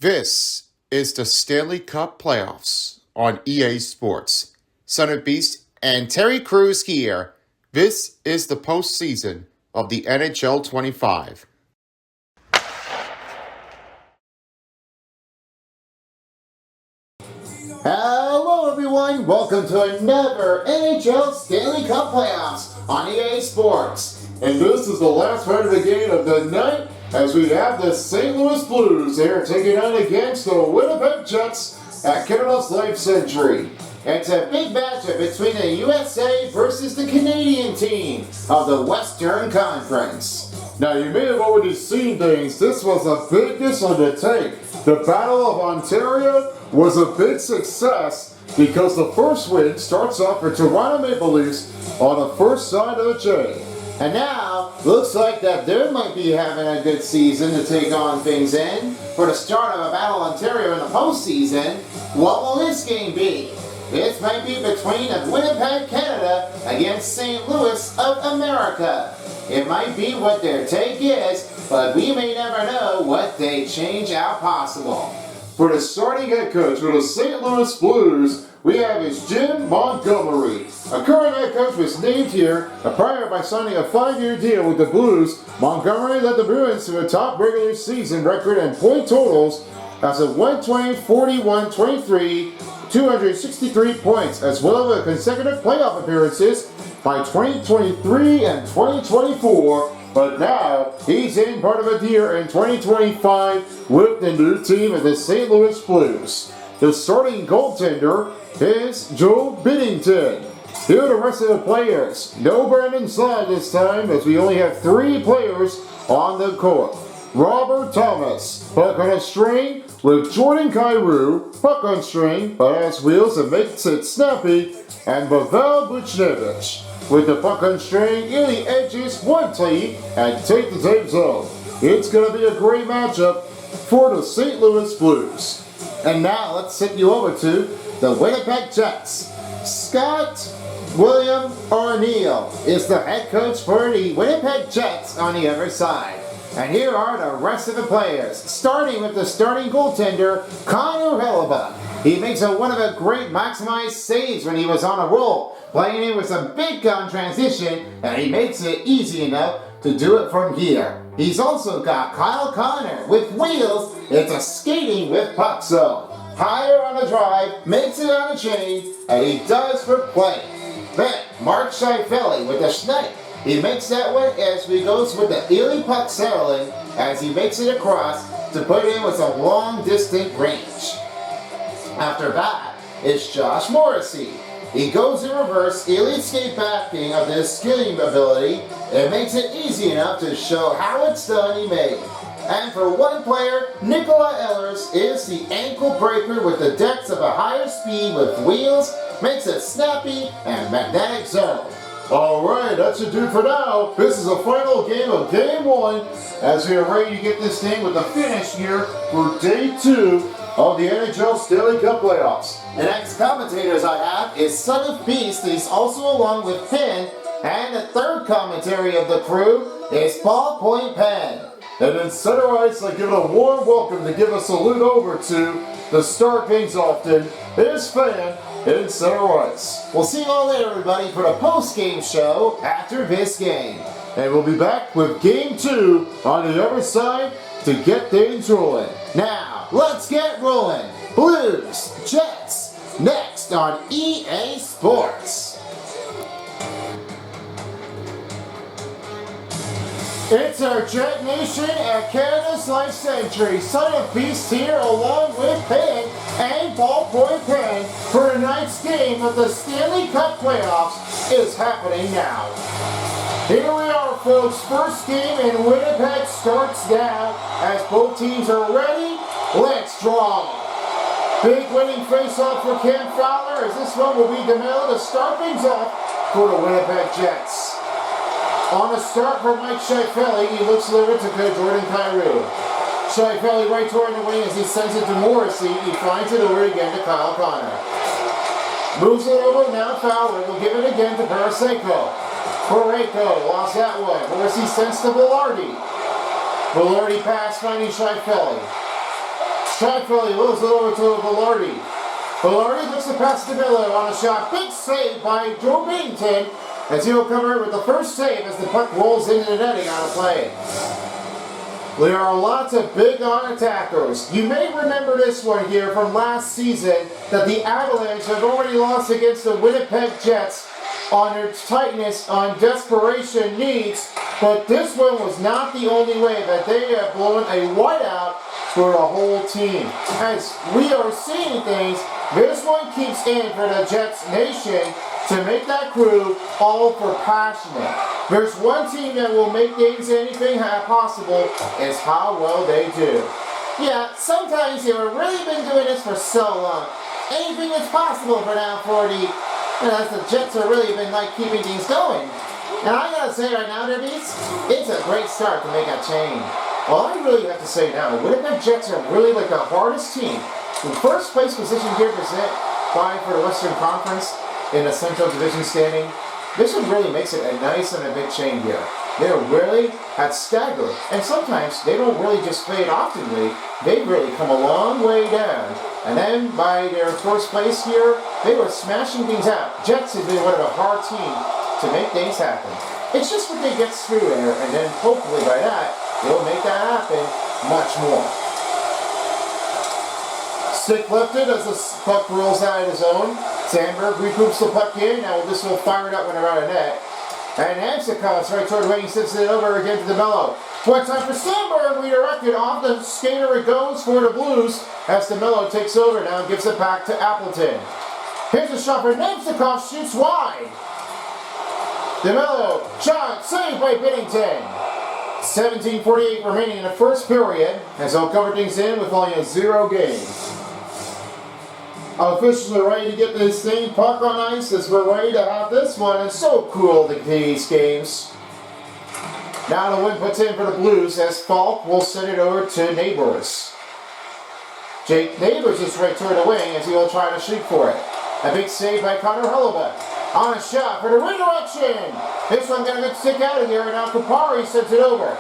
This is the Stanley Cup playoffs on EA Sports. Son of Beast and Terry Crews here. This is the postseason of the NHL 25. Hello everyone, welcome to another NHL Stanley Cup playoffs on EA Sports. And this is the last part of the game of the night as we have the St. Louis Blues here taking on against the Winnipeg Jets at Canada's Life Century. It's a big matchup between the USA versus the Canadian team of the Western Conference. Now you may have already seen things. This was a big undertaking. The Battle of Ontario was a big success because the first win starts off for Toronto Maple Leafs on the first side of the J. And now, looks like that they might be having a good season to take on things in. For the start of a Battle Ontario in the postseason, what will this game be? This might be between Winnipeg, Canada against St. Louis of America. It might be what their take is, but we may never know what they change out possible. For the starting head coach for the St. Louis Blues, we have is Jim Montgomery. A current head coach was named here prior by signing a 5-year deal with the Blues. Montgomery led the Bruins to a top regular season record and point totals as a 120, 41, 23, 263 points, as well as consecutive playoff appearances by 2023 and 2024. But now, he's in part of a year in 2025 with the new team of the St. Louis Blues. The starting goaltender is Joe Binnington. Here are the rest of the players. No Brandon Saad this time, as we only have 3 players on the court. Robert Thomas, puck on a string with Jordan Kyrou, puck on string, but has wheels and makes it snappy, and Pavel Buchnevich. With the puck on string, in the edges, one tee, and take the tape zone. It's going to be a great matchup for the St. Louis Blues. And now let's send you over to the Winnipeg Jets. Scott William O'Neill is the head coach for the Winnipeg Jets on the other side. And here are the rest of the players, starting with the starting goaltender, Connor Hellebuyck. He makes one of the great maximized saves when he was on a roll, playing in with some big gun transition, and he makes it easy enough to do it from here. He's also got Kyle Connor with wheels. It's a skating with puck zone. Higher on the drive, makes it on the chain, and he does for play. Then Mark Scheifele with the snipe. He makes that one as he goes with the Ely puck settling as he makes it across to put in with a long distant range. After that is Josh Morrissey. He goes in reverse, Ely skate backing of his skating ability, and makes it easy enough to show how it's done he made. And for one player, Nikolai Ehlers is the ankle breaker with the depths of a higher speed with wheels, makes it snappy and magnetic zone. Alright, that should do it for now. This is the final game of Game 1 as we are ready to get this thing with the finish here for Day 2 of the NHL Stanley Cup playoffs. The next commentators I have is Son of Beast. He's also along with Penn, and the third commentary of the crew is Paul Point Penn. And in center ice, I give it a warm welcome to give a salute over to the star Kings often, his fan, in center ice. We'll see you all later, everybody, for the post-game show after this game. And we'll be back with Game 2 on the other side to get things rolling. Now, let's get rolling. Blues, Jets, next on EA Sports. It's our Jet Nation at Canada's Life Century. Son of Beast here along with Penn and Ballpoint Penn for tonight's game of the Stanley Cup playoffs is happening now. Here we are, folks. First game in Winnipeg starts now as both teams are ready. Let's draw. Big winning face-off for Cam Fowler as this one will be DeMello to start things off for the Winnipeg Jets. On the start for Mike Scheifele, he looks over to Jordan Kyrou. Scheifele right toward the wing as he sends it to Morrissey. He finds it over again to Kyle Connor. Moves it over, now Fowler will give it again to Paraseco. Parayko lost that one. Morrissey sends to Velarde. Velarde pass finding Scheifele. Thankfully, moves it over to Velarde. Velarde looks to pass to Miller on a shot. Big save by Joe Bennington as he'll cover it with the first save as the puck rolls into the netting on a play. There are lots of big on attackers. You may remember this one here from last season that the Avalanche have already lost against the Winnipeg Jets on their tightness, on desperation needs, but this one was not the only way that they have blown a whiteout for the whole team. As we are seeing things, this one keeps in for the Jets Nation to make that crew all for passionate. There's one team that will make things anything possible, is how well they do. Yeah, sometimes they've really been doing this for so long. Anything is possible for now, 40. As the Jets have really been keeping things going. And I gotta say right now, Derbies, it's a great start to make a change. All I really have to say now, Winnipeg Jets are really the hardest team. In first place position here for the Western Conference in the Central Division standing. This one really makes it a nice and a big change here. They're really at stagger, and sometimes they don't really just fade oftenly. They really come a long way down. And then by their first place here, they were smashing things out. Jets has been one of a hard team to make things happen. It's just what they get through there, and then hopefully by that, they'll make that happen much more. Stick lifted as the puck rolls out of his own. Sandberg regroups the puck in. Now this will fire it up when they're out of net. And Amsterdam's right toward the wing, sits it over again to DeMello. One time for Sandberg, redirected off the skater it goes for the Blues as DeMello takes over now and gives it back to Appleton. Here's a shot for Nemstikov, shoots wide. DeMello, shot, saved by Bennington. 17:48 remaining in the first period as they'll cover things in with only a 0 game. Officials are ready to get this thing puck on ice as we're ready to have this one. It's so cool, these games. Now the win puts in for the Blues as Falk will send it over to Neighbors. Jake Neighbors is right toward the wing as he will try to shoot for it. A big save by Connor Hellebuyck. On a shot for the redirection. This one gonna get stick out of here and now Kupari sends it over.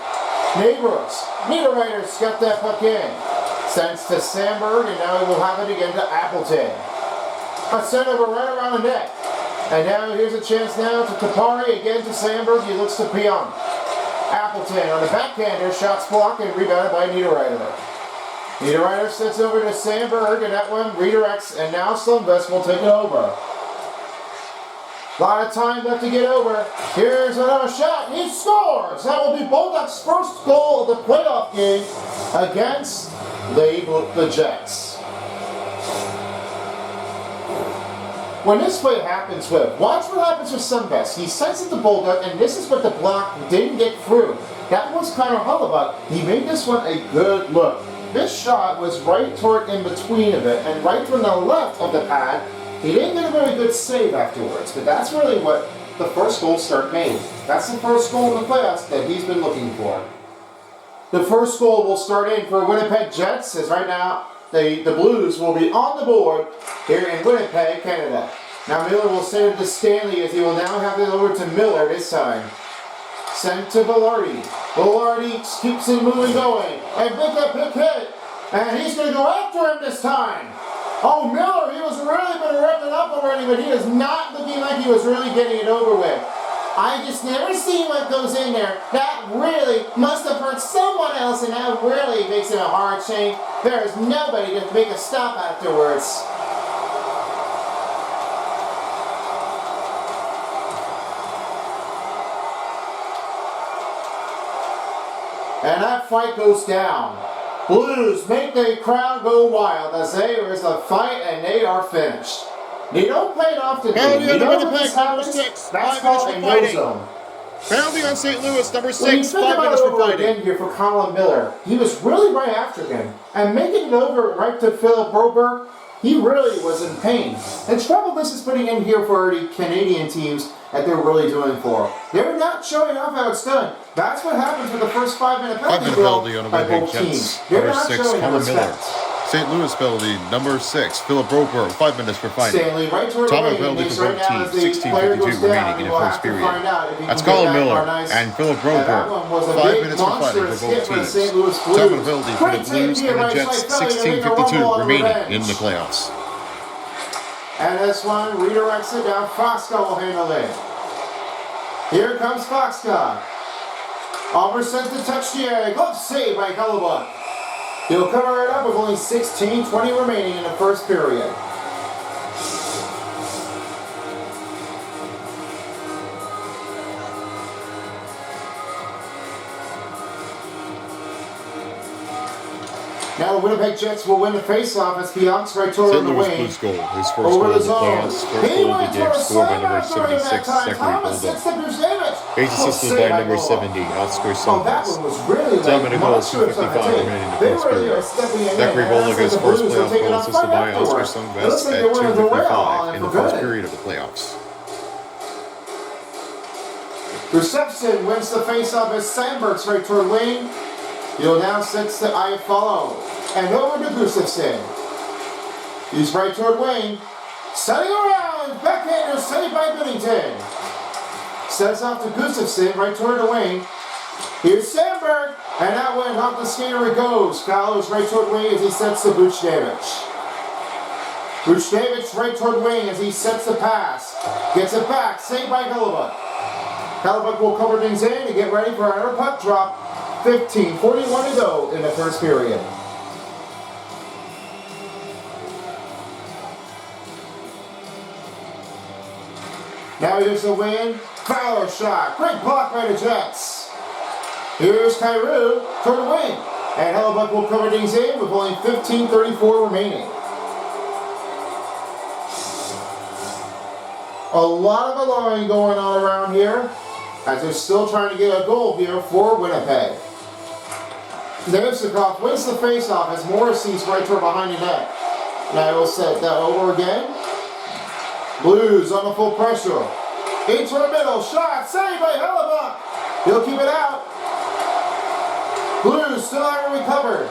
Neighbors, Niederreiter's got that puck in. Sends to Sandberg, and now he will have it again to Appleton. A send over right around the net. And now here's a chance now to Kupari, again to Sandberg, he looks to Pionk. Appleton on the backhander, shots blocked and rebounded by Niederreiter. Niederreiter sends over to Sandberg, and that one redirects, and now Slumvest will take it over. A lot of time left to get over. Here's another shot. He scores. That will be Bolduc's first goal of the playoff game against the Jets. When this play happens watch what happens with Slumvest. He sends it to Bolduc, and this is what the block didn't get through. That was Connor Hellebuyck. He made this one a good look. This shot was right toward in between of it, and right from the left of the pad. He didn't get a very good save afterwards, but that's really what the first goal start made. That's the first goal in the playoffs that he's been looking for. The first goal will start in for Winnipeg Jets, as right now the Blues will be on the board here in Winnipeg, Canada. Now Miller will send it to Stanley as he will now have it over to Miller this time. Sent to Velarde. Velarde keeps it moving going. And big hit. And he's going to go after him this time. Oh, Miller, he was really been ripping up already, but he is not looking like he was really getting it over with. I just never seen what goes in there. That really must have hurt someone else, and that really makes it a hard change. There is nobody to make a stop afterwards. And that fight goes down. Blues make the crowd go wild as there is a fight and they are finished. They don't play it often. Penalty on the what Winnipeg, this number happens? 6. That's 5 minutes called for a fighting. no-zone. Penalty on St. Louis, number When you 6. think 5 about minutes it for over fighting. again here for Colin Miller, he was really right after him. And making it over right to Philip Broberg, he really was in pain. And trouble this is putting in here for the Canadian teams that they're really doing for. They're not showing off how it's done. That's what happens with the first 5-minute penalty 5-minute drill penalty on the by Winnipeg both Jets. teams. They're Number not 6, showing Connor Miller. respect. St. Louis penalty number 6. Philip Broberg, 5 minutes for fighting. Stanley right toward the Time out lane. penalty Makes for right both now as teams. the player 16:52 goes down. remaining in the We'll first have to period. find out if he That's can get Colin back Miller on ice. and Philip And that Broberg. one was a 5 big minutes for fighting monstrous for hit both for the teams. St. Louis Time out Blues. penalty for the Great take Blues here and the by Jets. Stanley to make a 16:52 rumble on remaining revenge. in the playoffs. And this one redirects it down. Foxca will handle it. Here comes Foxca. Almost sent the touch the air. Glove save by Hellebuck. He'll cover it up with only 16:20 remaining in the first period. Now the Winnipeg Jets will win the faceoff as Pionks right toward St. the Louis wing. Blues goal. His first Over goal the of the zone. playoffs. First He goal of went the for game. a Scored by slam number out during that 76. time. Zachary Thomas Bolduc. hits the Buchnevich. 8 assisted by number 70. Outscores Oh, that Sundays. one was really Time like and a goal. monstrous on the 2:55 tape. remaining in the They first really period. are stepping in. Zachary and Bolduc, that's his like the first Blues are playoff taking goal, a assisted fight by Oscar afterwards. It looks Sundqvist like at they're winning the well 2:55 in and the for first good. period of the playoffs. Reception wins the faceoff as Sandberg's right toward wing. He'll now sets to Iafallo. And over to Gustafsson. He's right toward wing. Setting around. Backhander saved by Binnington. Sets off to Gustafsson right toward the wing. Here's Sandberg. And that went off the skater it goes. Fowler's right toward wing as he sets to Buchnevich. Buchnevich right toward wing as he sets the pass. Gets it back. Saved by Hellebuck. Hellebuck will cover things in and get ready for another puck drop. 15:41 to go in the first period. Now here's the win. Fowler shot. Great block by the Jets. Here's Kyrou toward the wing. And Hellebuck will cover things in with only 15:34 remaining. A lot of allowing going on around here as they're still trying to get a goal here for Winnipeg. Nemestikov wins the faceoff as Morrissey's right toward behind the net. Now he'll set that over again. Blues on the full pressure. Into the middle, shot, saved by Hellebuck. He'll keep it out. Blues still haven't recovered.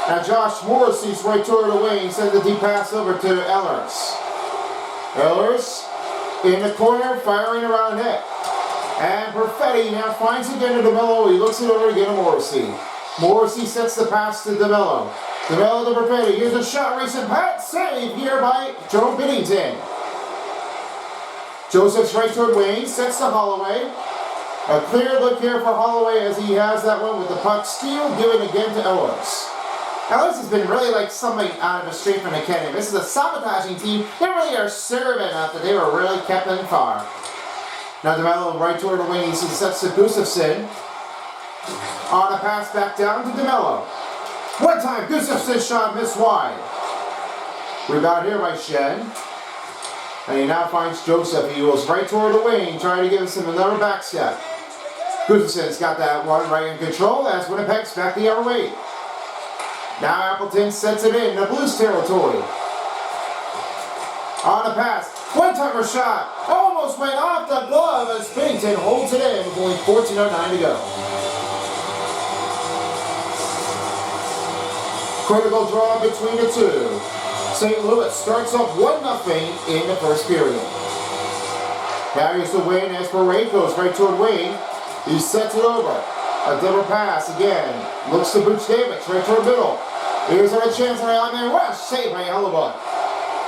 Now Josh Morrissey's right toward the wing, sends the deep pass over to Ehlers. Ehlers in the corner, firing around net. And Perfetti now finds again to DeMello. He looks it over again to Morrissey. Morrissey sets the pass to DeMello. DeMello to Perfetti. Here's a shot, racing pat, save here by Joe Binnington. Joseph's right toward wing, sets to Holloway. A clear look here for Holloway as he has that one with the puck steal, given again to Ehlers. Ehlers has been really like something out of a straight from academy. This is a sabotaging team. They really are serving enough that they were really kept in far. Now DeMello right toward the wing, he sets to Gustafsson. On a pass back down to DeMello. One time, Gustafsson shot missed wide. Rebound here by Shen. And he now finds Joseph. He goes right toward the wing, trying to give us another back step. Gustafsson's got that one right in control as Winnipeg's back the other way. Now Appleton sets it in the Blues territory. On the pass, one-timer shot. Almost went off the glove as Binnington holds it in with only 14:09 to go. Critical draw between the two. St. Louis starts up 1-0 in the first period. Now here's the win as Parade goes right toward wing. He sets it over. A double pass again. Looks to Buchnevich right toward middle. Here's our chance on the line rush. Saved by Hellebuck.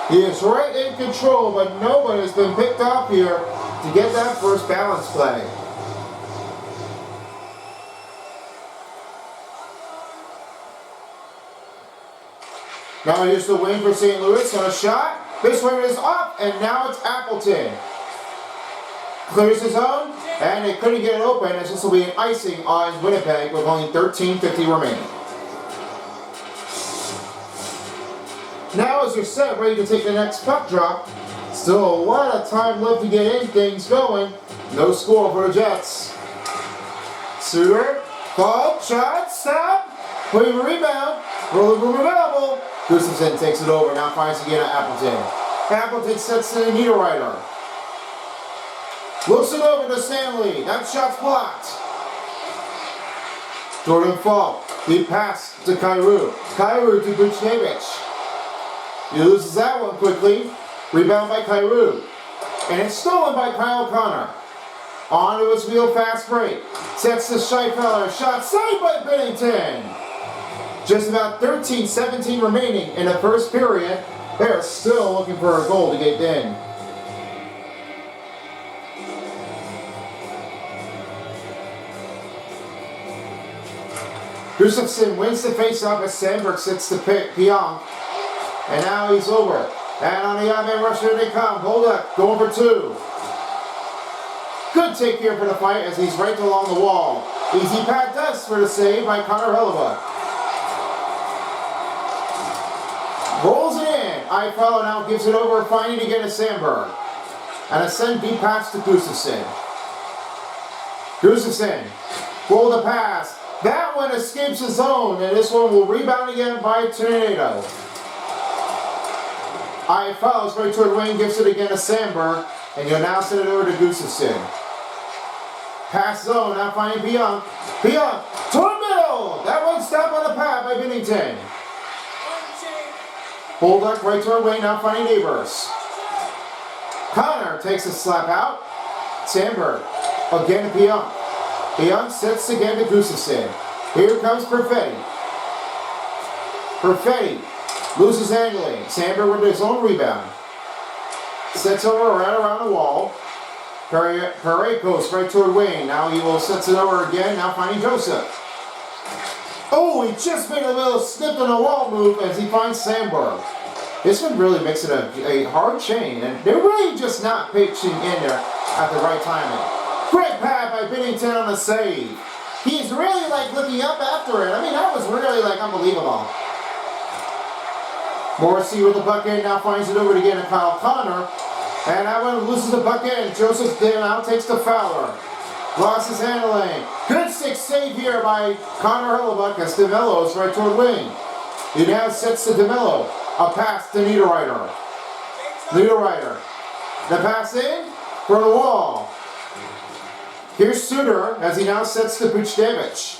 He is right in control, but nobody has been picked off here to get that first balance play. Now here's the win for St. Louis on a shot. This one is up, and now it's Appleton. Clears his own, and they couldn't get it open, as this will be an icing on Winnipeg with only 13:50 remaining. Now as they're set, ready to take the next puck drop, still a lot of time left to get in things going. No score for the Jets. Suter, fall, shot, stop, wave rebound, roller room available. Gustafsson takes it over, now finds again at Appleton. Appleton sets to the Niederreiter. Looks it over to Stanley. That shot's blocked. Jordan Falk He passed to Kyrou. Kyrou to Buchnevich. He loses that one quickly. Rebound by Kyrou. And it's stolen by Kyle Connor. Onto his wheel fast break. Sets to Scheifele. Shot saved by Bennington. Just about 13-17 remaining in the first period. They're still looking for a goal to get in. Gustafsson wins the face-off as Sandberg sits to Pionk. And now he's over. And on the odd-man rush, here they come. Hold up, going for two. Good take here for the fight as he's right along the wall. Easy pad dust for the save by Connor Hellebuck. Rolls it in. Ifello now gives it over, finding again to Sandberg. And a send deep pass to Gustafsson. Gustafsson, roll the pass. That one escapes the zone, and this one will rebound again by Tornado. Ifello's right toward wing, gives it again to Sandberg, and you'll now send it over to Gustafsson. Pass zone, now finding Pionk. Pionk, toward middle! That one stopped on the pad by Bennington. Bulldog right toward wing, now finding Neighbors. Connor takes a slap out. Sandberg, again to Pionk. Pionk sets again to Gustafsson. Here comes Perfetti. Perfetti loses angling. Sandberg with his own rebound. Sets over right around the wall. Perret goes right toward wing. Now he will set it over again. Now finding Joseph. Oh, he just made a little snip on a wall move as he finds Sandberg. This one really makes it a hard chain, and they're really just not pitching in there at the right timing. Great pad by Bennington on the save. He's really looking up after it. I mean, that was really unbelievable. Morrissey with the puck in, now finds it over again to Kyle Connor. And that one loses the puck in. Joseph now takes the Fowler. Lost his handling. Good stick save here by Connor Hellebuck as DeMello's right toward wing. He now sets to DeMello. A pass to Niederreiter. Niederreiter. The pass in for the wall. Here's Suter as he now sets to Buchnevich.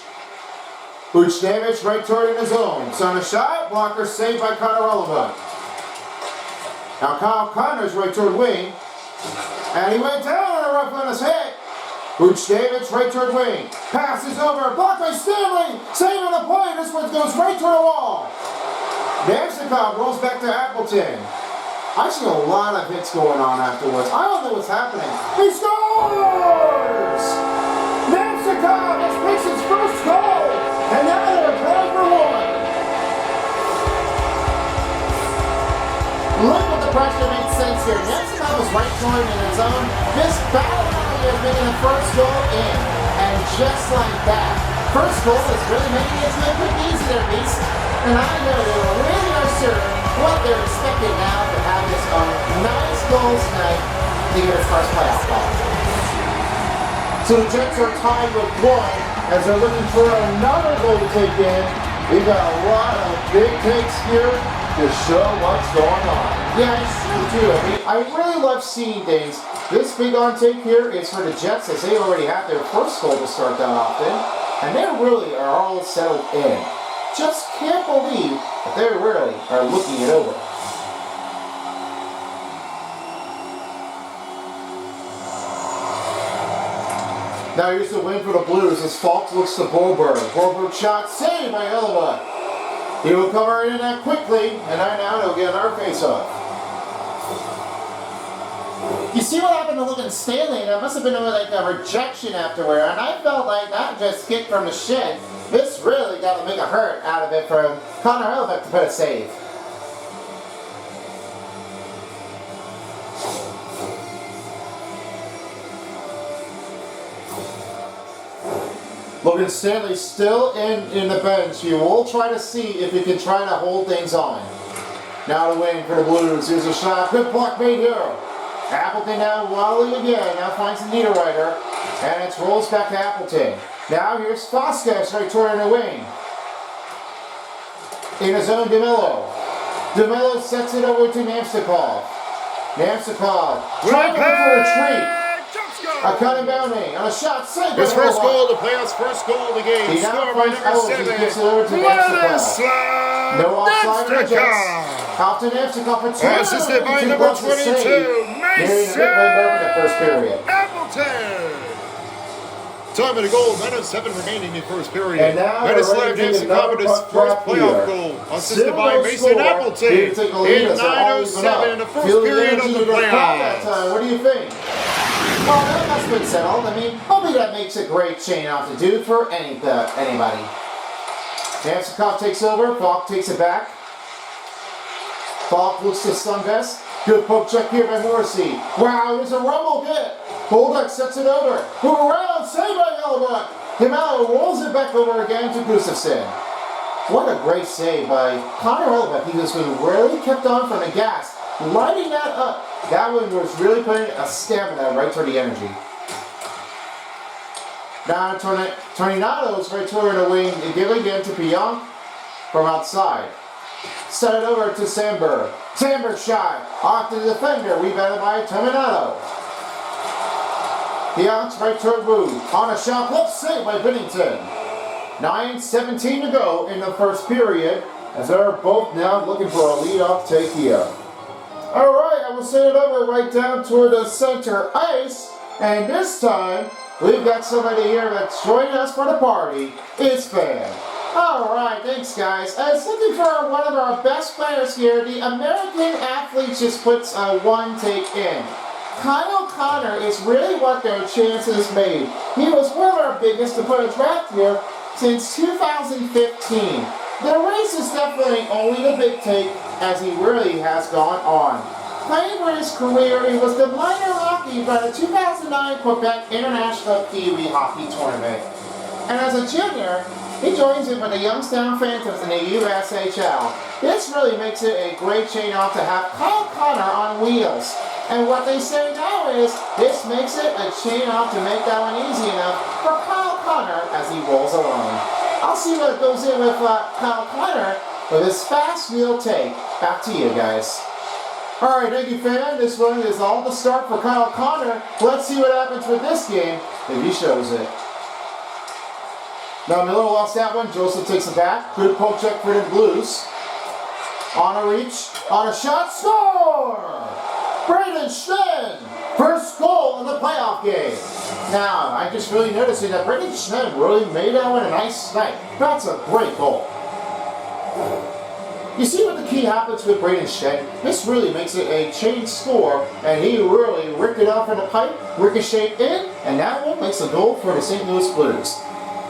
Buchnevich right toward in his zone. So on a shot, blocker saved by Connor Hellebuck. Now Kyle Connor's right toward wing. And he went down on a rough on his head. Buchnevich right toward wing. Pass is over. Blocked by Stanley. Save on the play. This one goes right toward the wall. Namstikov rolls back to Appleton. I see a lot of hits going on afterwards. I don't know what's happening. He scores! Namstikov has picked his first goal. And now they're playing for one. Look at the pressure makes sense here. Namstikov was right toward in his own. This battle is making the first goal in. And just like that, first goal is really making it look pretty easy there, Beast. And I know they really are certain what they're expecting now to have this nice goals tonight to get his first playoff ball. So the Jets are tied with one as they're looking for another goal to take in. We've got a lot of big takes here to show what's going on. Yeah, I sure do. I mean, I really love seeing things. This big on take here is for the Jets as they already have their first goal to start that often. And they really are all settled in. Just can't believe that they really are looking it over. Now here's the win for the Blues as Falk looks to Boberg. Boberg shot saved by Hellebuck. He will come right in that quickly, and now he'll get our face-off. You see what happened to Logan Stanley? That must have been a rejection afterward, and I felt like that just kicked from the shin. This really got to make a hurt out of it for Connor Hellebuck to put a save. Logan Stanley still in the bench. You will try to see if you can try to hold things on. Now to win for the Blues. Here's a shot. Good block made here. Appleton now wobbling again. Now finds Niederreiter. And it rolls back to Appleton. Now here's Vasquez right toward the wing. In his own DeMello. DeMello sets it over to Namstikov. Namstikov trying to retreat. A cutting bounding on a shot saved. His first goal of the playoffs, first goal of the game. He now Scored by finds number Ellis. He 7. gives it over to Vladislav No offside for the Jets. Nemstikov. After Nemstikov for two. Assisted by number 22, Mason in the first period. Appleton. Time of the goal, 9:07 remaining in the first period. And now Vladislav Nemstikov with his first playoff goal, assisted by Mason Appleton in 9:07 in the first period of the playoffs. What do you think? Well, that must have been settled. I mean, hopefully that makes a great chain off to do for anybody. Nemstikov takes over. Falk takes it back. Falk looks to Sunvest. Good poke check here by Morrissey. Wow, there's a rumble hit. Bolduc sets it over. Move around, saved by Hellebuck. DeMello rolls it back over again to Gustafsson. What a great save by Connor Hellebuck. He just been really kept on from the gas, lighting that up. That one was really putting a stamina right toward the energy. Now Tornado's right toward the wing and give it again to Pionk from outside. Set it over to Sandberg. Sandberg shot off to the defender, rebounded by Tornado. Pionk's right toward Wood. On a shot, left save by Bennington. 9:17 to go in the first period, as they're both now looking for a lead-off take here. All right, I will send it over right down toward the center ice, and this time we've got somebody here that's joining us for the party. It's Fan. All right, thanks guys. As looking for one of our best players here, the American athlete just puts a one take in. Kyle Connor is really what their chances made. He was one of our biggest to put a draft here since 2015. The race is definitely only the big take as he really has gone on. Playing for his career, he was the minor hockey by the 2009 Quebec International Kiwi Hockey Tournament. And as a junior, he joins in with the Youngstown Phantoms in the USHL. This really makes it a great chain off to have Kyle Connor on wheels. And what they say now is, this makes it a chain off to make that one easy enough for Kyle Connor as he rolls along. I'll see what goes in with Kyle Connor with his fast wheel take. Back to you guys. Alright, thank you, Fan. This one is all the start for Kyle Connor. Let's see what happens with this game if he shows it. Now Miller lost that one. Joseph takes it back. Good poke check for the Blues. On a reach, on a shot, score! Braden Schneider, first goal in the playoff game. Now, I just really noticing that Braden Schneider really made that one a nice night. That's a great goal. You see what the key happens with Braden Schneider? This really makes it a chain score, and he really ripped it off in the pipe, ricocheted in, and that one makes a goal for the St. Louis Blues.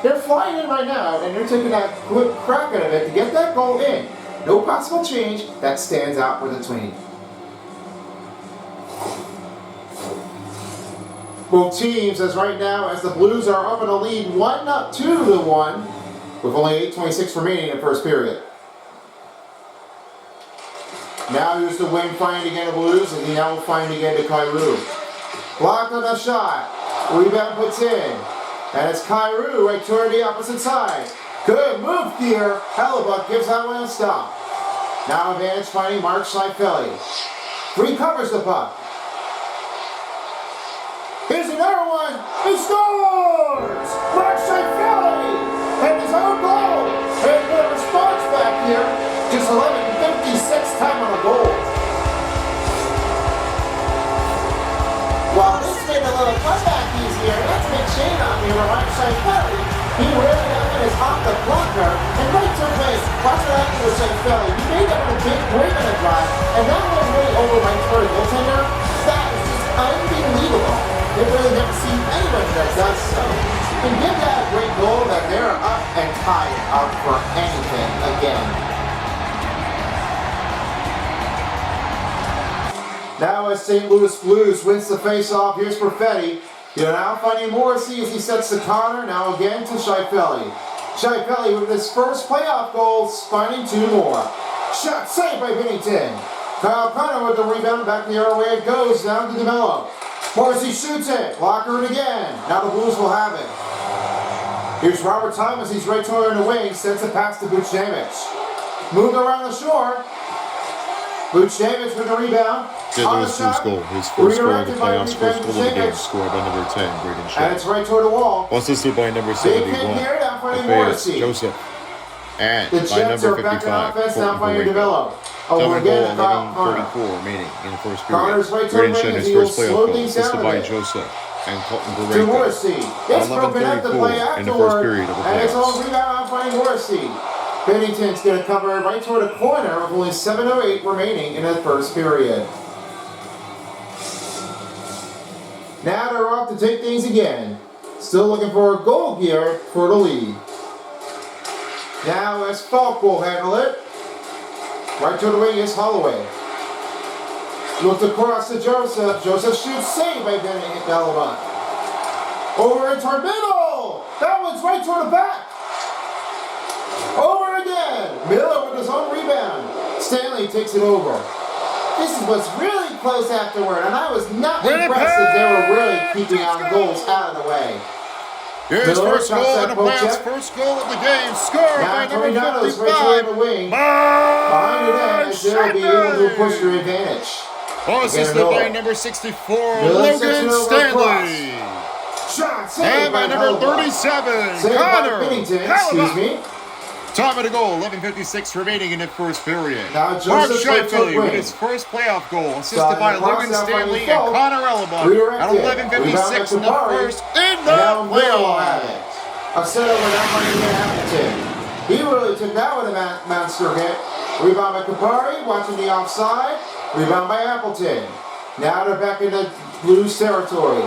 They're flying in right now, and they're taking that quick crack out of it to get that goal in. No possible change that stands out for the Tween. Both teams, as right now, as the Blues are up in the lead 2-1, with only 8:26 remaining in the first period. Now here's the wing find again the Blues, and he now will find again to Kyrou. Blocked on the shot. Rebound puts in. And it's Kyrou right toward the opposite side. Good move here. Hellebuck gives that one a stop. Now advantage finding Mark Scheifele. Recovers the puck. Here's another one. He scores! Mark Scheifele! And his own goal. And the response back here. Just 11:56 time on the goal. Well, this made a little comeback easier. Let's make Shane on here with Mark Scheifele. He really got his off the blocker and right to base. Watch what happened with Scheifele. He made that with a big break on the drive, and that one really over right toward the goaltender. That is just unbelievable. They've really never seen anyone that does so. And give that a great goal that they're up and tied up for anything again. Now as St. Louis Blues wins the face-off, here's Perfetti. You're now finding Morrissey as he sets the corner, now again to Scheifele. Scheifele with his first playoff goal, finding two more. Shot saved by Bennington. Kyle Connor with the rebound, back the other way it goes, down to DeMello. Morrissey shoots it, blocker it again. Now the Blues will have it. Here's Robert Thomas, he's right toward the wing, sends it past to Buchnevich. Moved around the shore. Buchnevich with the rebound. St. Louis Blues goal. His first goal of the playoffs, first goal of the game, scored by number 10, Braden And Shen. it's right toward the wall. Assisted by number Big 71, hit here, now finding Matthias Morrissey. Joseph. And The by Jets number are back in 55, offense, now Colton finding Borrego. DeVello. Time Over to goal, again, Kyle Connor. 11:34 remaining in the first Connor's period. right to the Braden ring Shen, as his he will first playoff slow goal, things down assisted a by bit. Joseph and Colton To Borrego. Morrissey. It's broken up the play 11:34 in the afterward. first period of the And it's all playoffs. rebound on finding Morrissey. Bennington's going to cover right toward the corner with only 7:08 remaining in the first period. Now they're off to take things again. Still looking for a goal here for the lead. Now as Falk will handle it. Right to the wing is Holloway. Looks across to Joseph. Joseph shoots, saved by Benedict Bellamont. Over into middle. That one's right toward the back. Over again. Miller with his own rebound. Stanley takes it over. This was really close afterward, and I was not impressed that they were really keeping our goals out of the way. His Miller first goal in the playoffs, first goal of the game, scored by Now number Torinado's right 55. toward the wing. Behind the net, as they'll be able to push their advantage. Assisted Again, by Miller. number 64, Miller sets it Logan over Stanley. Shot saved And by number Hellebuck. 37, Saved by Connor Bennington, Hellebuck. excuse me. Time of the goal, 11:56 remaining in the first period. Now Mark Joseph right to Shifley the with wing. his first playoff goal, assisted Starting by across Logan that Stanley right and foul. Connor Hellebuck Redirected. at 11:56 in the Rebound by first in the Now Miller will have playoffs. it. A set over that money in Hamilton. He really took that with a monster hit. Rebound by Kapari, watching the offside. Rebound by Appleton. Now they're back into Blues territory.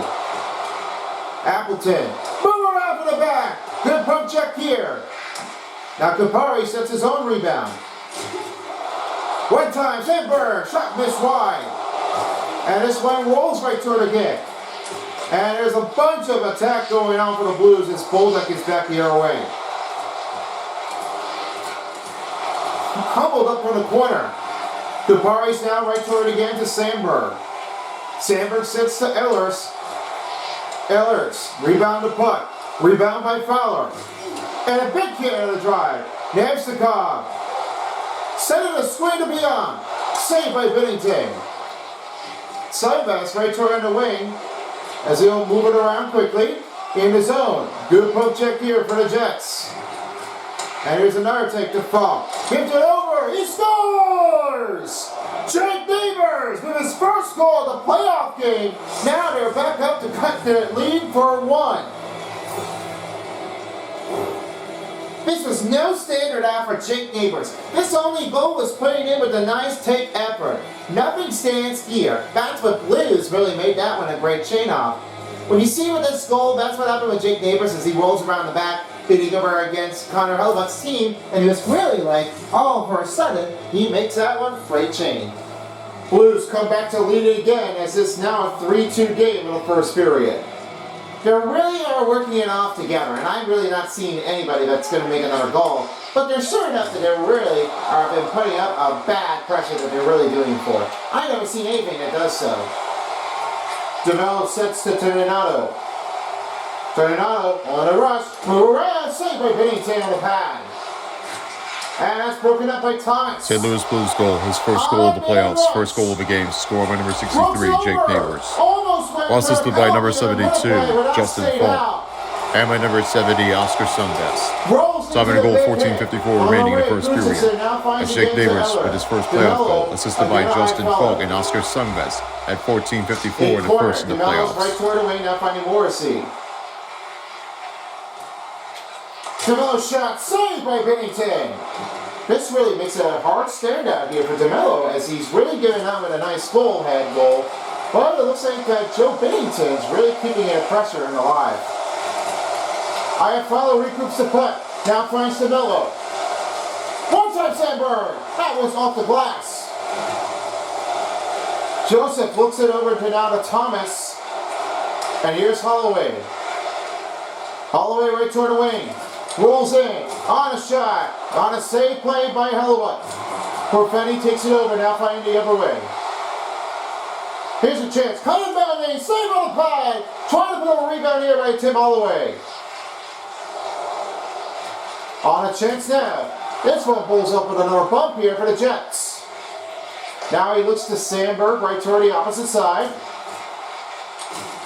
Appleton. Move around for the back. Good pump check here. Now Kapari sets his own rebound. One time, Sandberg. Shot missed wide. And this one rolls right toward again. And there's a bunch of attack going on for the Blues as Bolduc is back the other way. Humbled up from the corner. Kapari's now right toward again to Sandberg. Sandberg sits to Ehlers. Ehlers, rebound to punt. Rebound by Fowler. And a big hit on the drive. Navstikov. Send it a swing to beyond. Saved by Bennington. Sylvester right toward the wing as he'll move it around quickly in the zone. Good poke check here for the Jets. And here's another take to Falk. Gives it over. He scores! Jake Neighbors with his first goal of the playoff game. Now they're back up to cut their lead for one. This was no standard out for Jake Neighbors. This only goal was putting in with a nice take effort. Nothing stands here. That's what Blues really made that one a great chain off. When you see with this goal, that's what happened with Jake Neighbors as he rolls around the back, hitting over against Connor Hellebuck's team, and he was really like, all of a sudden, he makes that one great chain. Blues come back to lead it again as this now a 3-2 game in the first period. They really are working it off together, and I'm really not seeing anybody that's going to make another goal. But they're sure enough that they really are been putting up a bad pressure that they're really doing for. I've never seen anything that does so. DeVello sets to Tornado. Tornado on a rush. Move around, saved by Bennington on the pad. And that's broken up by Thomas. St. Louis Blues goal, his first goal of the playoffs, first goal of the game, scored by number 63, Jake Neighbors. Assisted by number 72, Justin Falk. And by number 70, Oscar Sundess. Time and goal, 14:54 remaining in the first period. As Jake Neighbors with his first playoff goal, assisted by Justin Falk and Oscar Sundess at 14:54 in the first in the Right playoffs. toward the wing, now finding Morrissey. DeMello shot saved by Bennington. This really makes it a hard standout here for DeMello as he's really getting out with a nice head goal. But it looks like Joe Bennington's really keeping it pressure and alive. Iafallo recoups the punt. Now finds DeMello. One time Sandberg. That was off the glass. Joseph looks it over to now to Thomas. And here's Holloway. Holloway right toward the wing. Rolls in. On a shot. On a save play by Hellebuck. Porfetti takes it over. Now finding the other way. Here's a chance. Coming down there. Save on the pad. Trying to put a rebound here by Tim Holloway. On a chance now. This one pulls up with another bump here for the Jets. Now he looks to Sandberg, right toward the opposite side.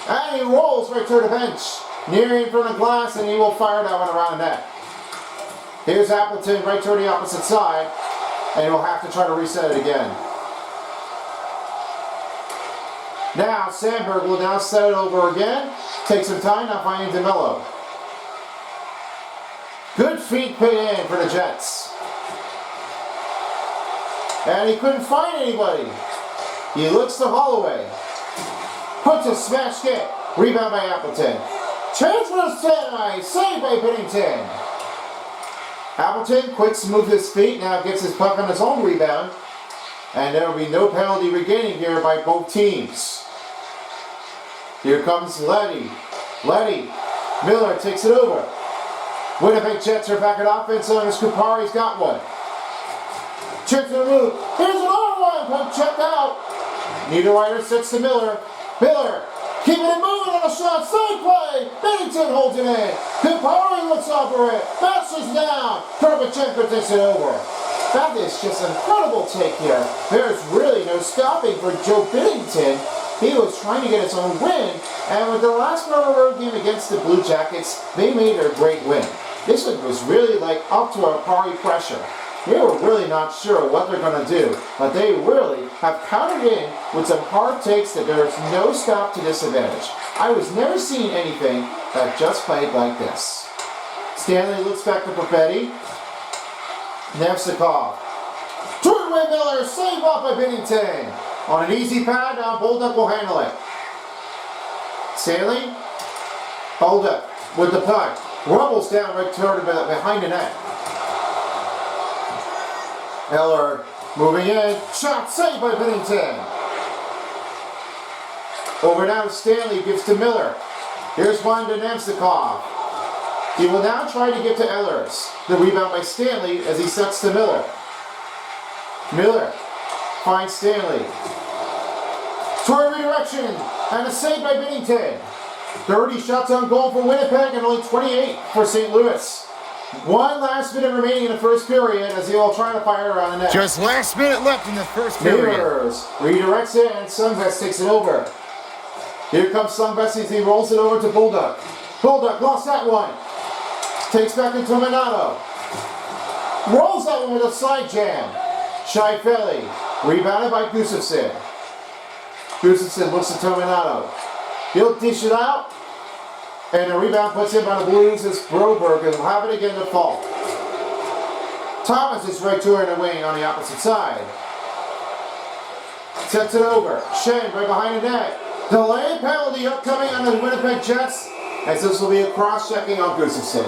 And he rolls right toward the bench. Nearing in front of glass, and he will fire that one around the net. Here's Appleton right toward the opposite side. And he'll have to try to reset it again. Now Sandberg will now set it over again. Take some time, now finding DeMello. Good feet put in for the Jets. And he couldn't find anybody. He looks to Holloway. Puts a smash kick. Rebound by Appleton. Chance for the Stanley. Saved by Pennington. Appleton quits to move his feet. Now gets his puck on his own rebound. And there will be no penalty regaining here by both teams. Here comes Letty. Miller takes it over. Winnipeg Jets are back at offense zone as Kupari's got one. Checks the move. Here's another one. Puck checked out. Niederreiter sets to Miller. Miller keeping it moving on a shot. Side play. Bennington holds it in. Kupari looks over it. Bounces down. Karpachenko takes it over. That is just an incredible take here. There's really no stopping for Joe Bennington. He was trying to get his own win, and with the last road game against the Blue Jackets, they made a great win. This one was really like up to a party pressure. They were really not sure what they're going to do, but they really have countered in with some hard takes that there's no stop to disadvantage. I was never seeing anything that just played like this. Stanley looks back to Perfetti. Nemstikov. Two-way Miller, saved off by Bennington. On an easy pad, now Bolduc will handle it. Stanley. Bolduc with the puck. Rumbles down right toward behind the net. Eller moving in. Shot saved by Bennington. Over now Stanley gives to Miller. Here's one to Nemstikov. He will now try to get to Ehlers. The rebound by Stanley as he sets to Miller. Miller finds Stanley. Toward redirection and a save by Bennington. 30 shots on goal for Winnipeg and only 28 for St. Louis. One last minute remaining in the first period as he will try to fire around the net. Just last minute left in the first period. Neighbors redirects it and Sundqvist takes it over. Here comes Sundqvist as he rolls it over to Bolduc. Bolduc lost that one. Takes back into Minato. Rolls that one with a side jam. Scheifele. Rebounded by Gustafsson. Gustafsson looks at Minato. He'll dish it out. And the rebound puts in by the Blues as Broberg will have it again to fall. Thomas is right to her in the wing on the opposite side. Sets it over. Schenn right behind the net. Delay penalty upcoming on the Winnipeg Jets as this will be a cross-checking on Gustafsson.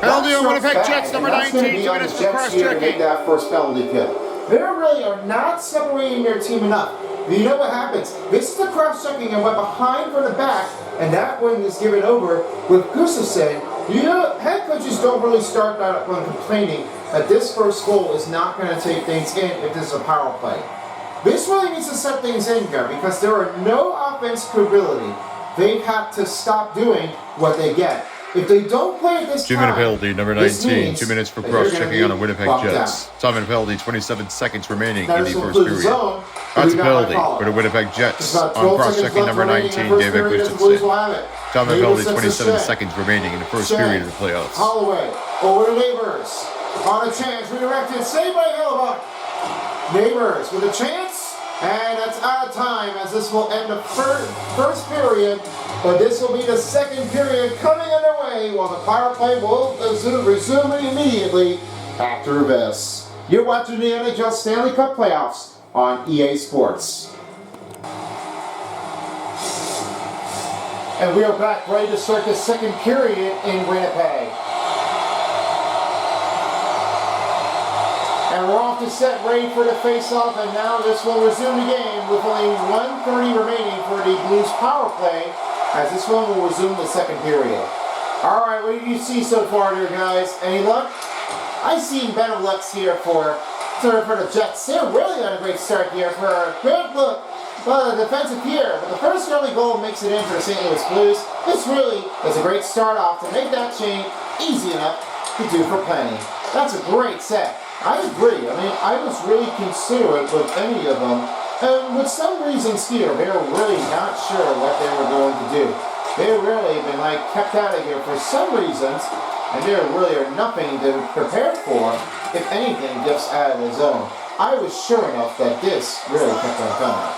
Penalty on Winnipeg Jets, number 19, 2 minutes for cross-checking. Make that first penalty kill. They really are not separating their team enough. You know what happens? This is the cross-checking and went behind from the back, and that one is given over with Gustafsson. You know, head coaches don't really start that when complaining that this first goal is not going to take things in if this is a power play. This really needs to set things in here because there are no offensive ability. They have to stop doing what they get. If they don't play at this 2 minute time, penalty, number 19, 2 minutes for cross-checking on the Winnipeg Jets. 2 minute penalty, 27 seconds remaining in the first period. That's a penalty for the Winnipeg Jets on cross-checking number 19, David Gustafsson. 2 minute penalty, 27 seconds remaining in the first period of the playoffs. Holloway over to Neighbors. On a chance, redirected, saved by Hellebuck. Neighbors with a chance, and that's out of time as this will end the first period. But this will be the second period coming underway while the power play will resume immediately after this. You're watching the NHL Stanley Cup Playoffs on EA Sports. And we are back ready to start the second period in Winnipeg. And we're off to set ready for the face-off, and now this will resume the game with only 1:30 remaining for the Blues power play, as this one will resume the second period. All right, what do you see so far here, guys? Any luck? I see better lucks here for the Jets. They're really on a great start here for a good look. Well, the defensive here, but the first early goal makes it in for the St. Louis Blues. This really is a great start off to make that chain easy enough to do for plenty. That's a great set. I agree. I mean, I was really considerate with any of them. And with some reasons here, they were really not sure what they were going to do. They really been kept out of here for some reasons, and there really are nothing to prepare for if anything gets out of the zone. I was sure enough that this really kept on coming.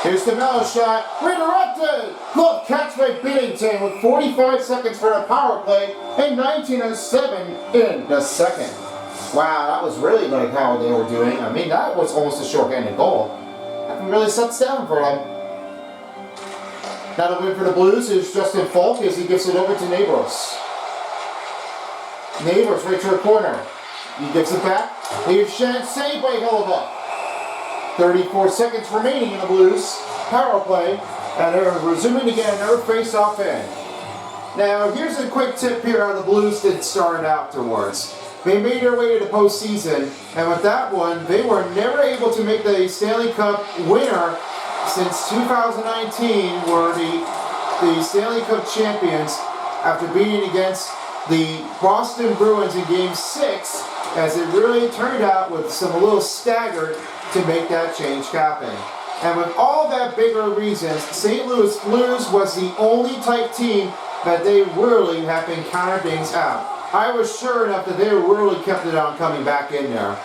Here's the mellow shot, redirected! Glove catch by Binnington with 45 seconds for a power play and 19:07 in the second. Wow, that was really how they were doing. I mean, that was almost a shorthanded goal. That really sets down for them. Now the win for the Blues is Justin Falk as he gives it over to Neighbors. Neighbors right to a corner. He gives it back. Here's Shan saved by Hellebuyck. 34 seconds remaining in the Blues power play, and they're resuming to get another face-off in. Now, here's a quick tip here on the Blues that started afterwards. They made their way to the postseason, and with that one, they were never able to make the Stanley Cup winner since 2019, were the Stanley Cup champions after beating against the Boston Bruins in Game 6, as it really turned out with some a little staggered to make that change happen. And with all that bigger reasons, St. Louis Blues was the only type team that they really have been counting things out. I was sure enough that they really kept it on coming back in there.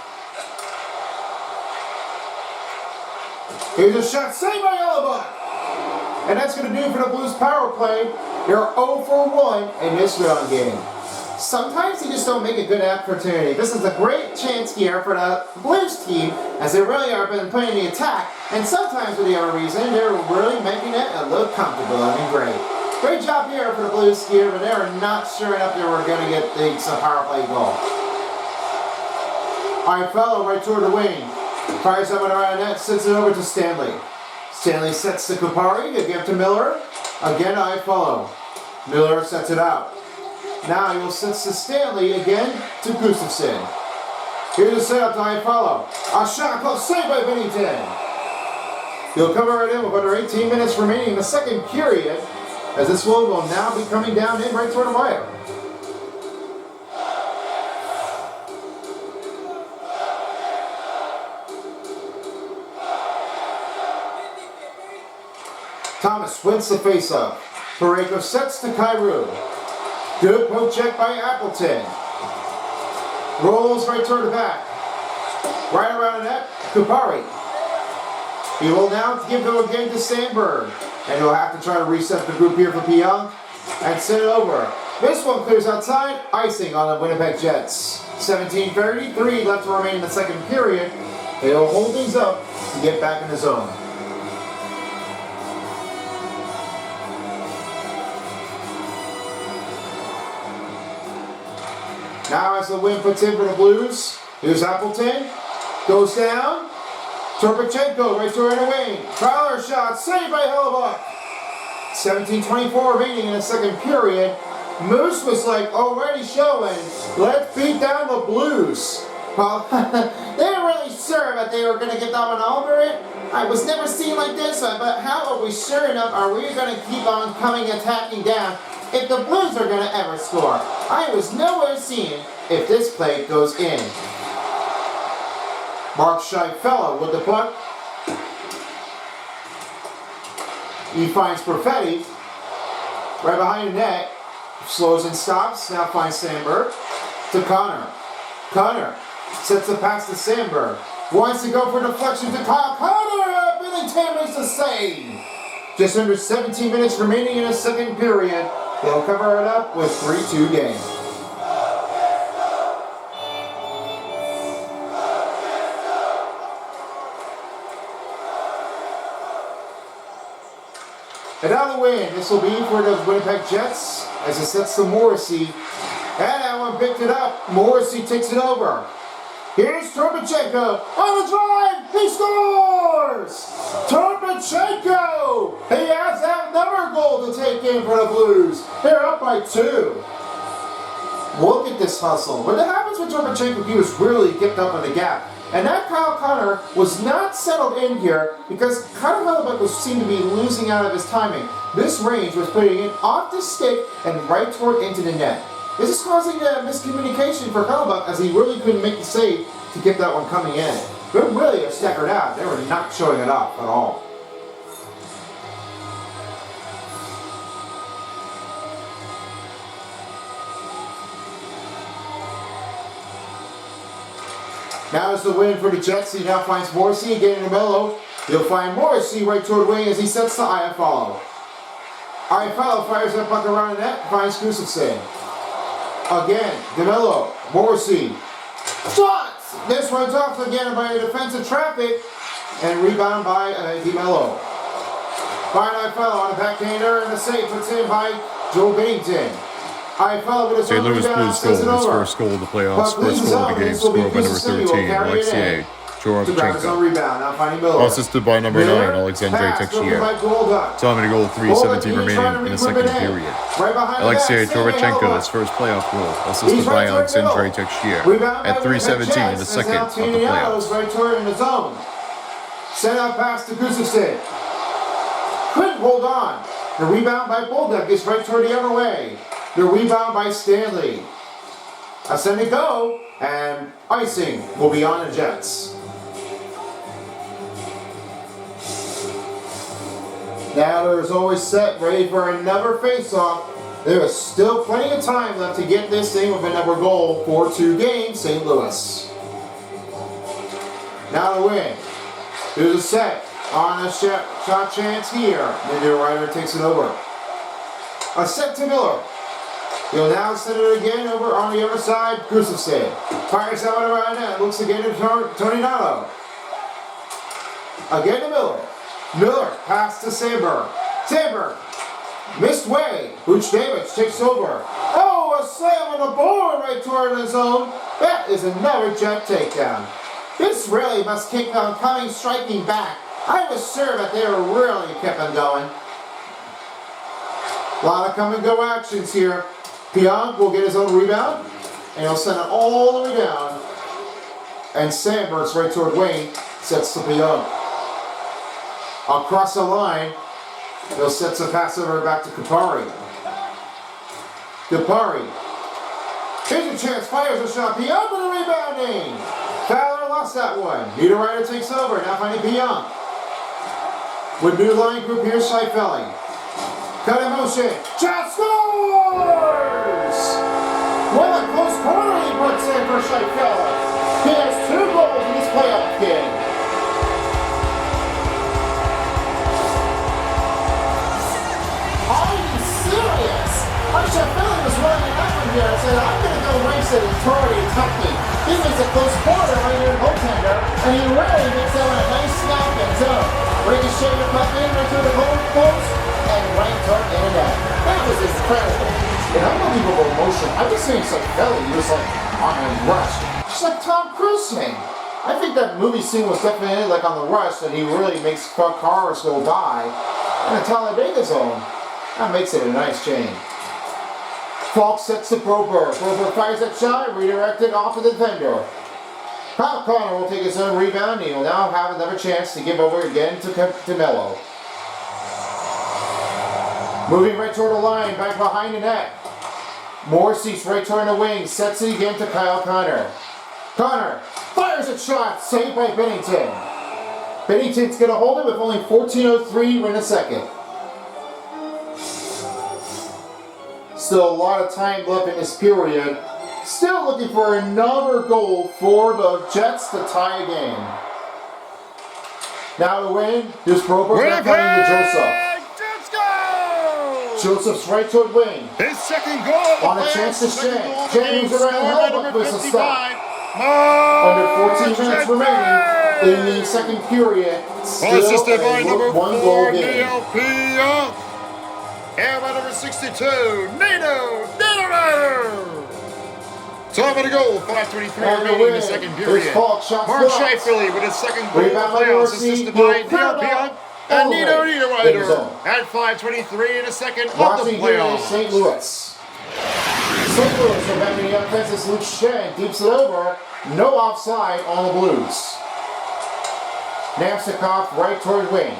Here's a shot saved by Hellebuyck. And that's going to do it for the Blues power play. They're 0 for 1 in this round game. Sometimes you just don't make a good opportunity. This is a great chance here for the Blues team, as they really are been playing the attack, and sometimes for the other reason, they're really making it a little comfortable. I mean, great job here for the Blues here, but they were not sure enough they were going to get the power play goal. Fellow right toward the wing. Fires someone around the net, sends it over to Stanley. Stanley sets to Kupari, they give to Miller. Again, Fellow. Miller sets it out. Now he'll set to Stanley again to Gustafsson. Here's a setup to Fellow. A shot close, saved by Binnington. He'll come right in with under 18 minutes remaining in the second period, as this one will now be coming down in right toward the wire. Thomas wins the faceoff. Pareko sets to Kyrou. Good poke check by Appleton. Rolls right toward the back. Right around the net, Kupari. He will now give it again to Sandberg. And he'll have to try to reset the group here for Pionk and send it over. This one clears outside, icing on the Winnipeg Jets. 17:33 left to remain in the second period. They'll hold things up to get back in the zone. Now as the wind puts in for the Blues, here's Appleton, goes down, Torpachenko right to right wing, Fowler shot, saved by Hellebuyck. 17:24 remaining in the second period. Moose was already showing, let's beat down the Blues. Well, they were really sure that they were going to get that one over it. I was never seen like this, but how are we sure enough are we going to keep on coming attacking down if the Blues are going to ever score? I was nowhere seeing if this play goes in. Mark Scheifele with the puck. He finds Perfetti right behind the net. Slows and stops. Now finds Sandberg to Connor. Connor sets the pass to Sandberg. Wants to go for deflection to Kyle Connor. Binnington makes the save. Just under 17 minutes remaining in the second period. They'll cover it up with 3-2 game. And now the win. This will be for the Winnipeg Jets as it sets to Morrissey. And that one picked it up. Morrissey takes it over. Here's Torpachenko on the drive. He scores! Torpachenko! He has another goal to take in for the Blues. They're up by 2. Look at this hustle. What happens with Torpachenko, he was really kept up on the gap. And that Kyle Connor was not settled in here because Connor Hellebuyck seemed to be losing out of his timing. This range was putting it off the stick and right toward into the net. This is causing a miscommunication for Hellebuck as he really couldn't make the save to get that one coming in. But really, they're staggered out. They were not showing it off at all. Now is the win for the Jets. He now finds Morrissey getting Mello. He'll find Morrissey right toward wing as he sets the Iafallo. Iafallo fires that puck around the net, finds Gustafsson. Again, DeMello, Morrissey. Shots! This one's off again by a defensive traffic and rebound by DeMello. Find Iafallo on a backhander and the save puts in by Joe Bennington. Iafallo with his St. own Louis rebound, Blues sends it goal, his over. first goal of the playoffs, Puck first leaves goal of out. the game, This will be scored by number Gustafsson, 13, carry it in. Alexei Tavares on Jorobchenko. rebound, now finding Miller. Assisted by number 9, Alexandre Pass broken Texier. by Golduck. Time to goal, 3:17 remaining in the second period. Right behind Alexei the back, Jorobchenko, his first playoff goal, assisted by Alexandre Texier at 3:17 in the second of the playoffs. Right toward in the zone. Send out pass to Gustafsson. Couldn't hold on. The rebound by Golduck is right toward the other way. The rebound by Stanley. A send it go, and icing will be on the Jets. Now there's always set, ready for another face-off. There is still plenty of time left to get this thing with another goal. 4-2 game, St. Louis. Now the win. There's a set on a shot chance here. The Ryder takes it over. A set to Miller. He'll now send it again over on the other side. Gustafsson fires out around net. Looks again to Tony Nallo. Again to Miller. Miller pass to Sandberg. Sandberg missed way. Butch Davis takes over. Oh, a slam on the board right toward the zone. That is another Jet takedown. This really must keep on coming, striking back. I was sure that they were really kept on going. A lot of come and go actions here. Pionk will get his own rebound, and he'll send it all the way down. And Sandberg's right toward Wayne, sets to Pionk. Across the line, he'll set the pass over back to Kupari. Kupari. Here's a chance, fires a shot. Pionk with a rebounding. Fowler lost that one. Niederreiter takes over, now finding Pionk. With new line group here, Scheifele. Cut in motion. Shot scores! What a close corner he puts in for Scheifele. He has 2 goals in this playoff game. Are you serious? Scheifele was running that one here and said, I'm going to go race it and Torrey and tuck me. He makes a close corner right here in goaltender, and he really makes that one a nice snap and zone. Ricochet the puck in right through the goal post, and right toward the net. That was incredible. An unbelievable motion. I was seeing Scheifele, he was like on a rush. Just like Tom Cruise saying. I think that movie scene was definitely like on the rush, and he really makes cars go by. And a Talladega zone. That makes it a nice change. Falk sets to Broberg. Broberg fires that shot, redirected off of the defender. Kyle Connor will take his own rebound. He will now have another chance to give over again to Mello. Moving right toward the line, back behind the net. Morrissey's right toward the wing, sets it again to Kyle Connor. Connor fires a shot, saved by Bennington. Bennington's going to hold it with only 14:03 in a second. Still a lot of time left in this period. Still looking for another goal for the Jets to tie a game. Now to win, here's Broberg back to Joseph. Joseph's right toward wing. His second goal On a chance to Shan. Shan moves around Hellebuck with a stop. Under 14 minutes remaining in the second period. Still Assisted by a number 4, 1-goal game. Neil Pionk. And by number 62, Nino Niederreiter. Time of the goal, 5:23 remaining in the second period. Mark Scheifele with his second goal of the playoffs, assisted by Neil Pionk and Nino Niederreiter at 5:23 in the second of the Watching here is playoffs. St. Louis. St. Louis are back in the offense as Luke Shen deeps it over. No offside on the Blues. Namstnikov right toward wing.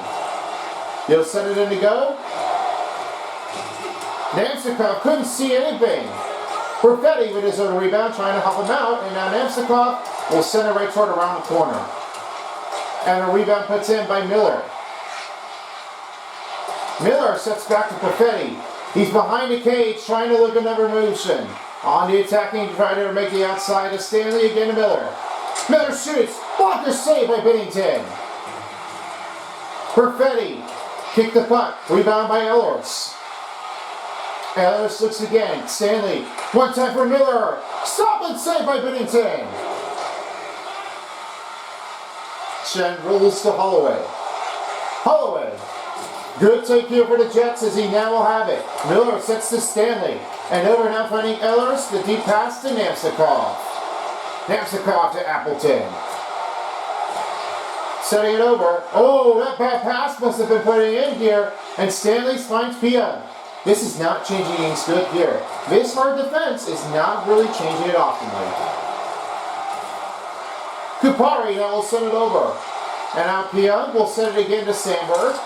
He'll send it in to go. Namstnikov couldn't see anything. Perfetti with his own rebound, trying to help him out, and now Namstnikov will send it right toward around the corner. And a rebound puts in by Miller. Miller sets back to Perfetti. He's behind the cage, trying to look another motion. On the attacking, trying to make the outside to Stanley, again to Miller. Miller shoots, blocker save by Binnington. Perfetti, kick the puck, rebound by Ehlers. Ehlers looks again, Stanley, one time for Miller. Stop and save by Binnington. Chen rolls to Holloway. Holloway. Good take here for the Jets as he now will have it. Miller sets to Stanley. And over now finding Ehlers, the deep pass to Namstnikov. Namstnikov to Appleton. Setting it over. Oh, that bad pass must have been put in here. And Stanley finds Pia. This is not changing things good here. This hard defense is not really changing it optimally. Kupari now will send it over. And now Pia will send it again to Sandberg.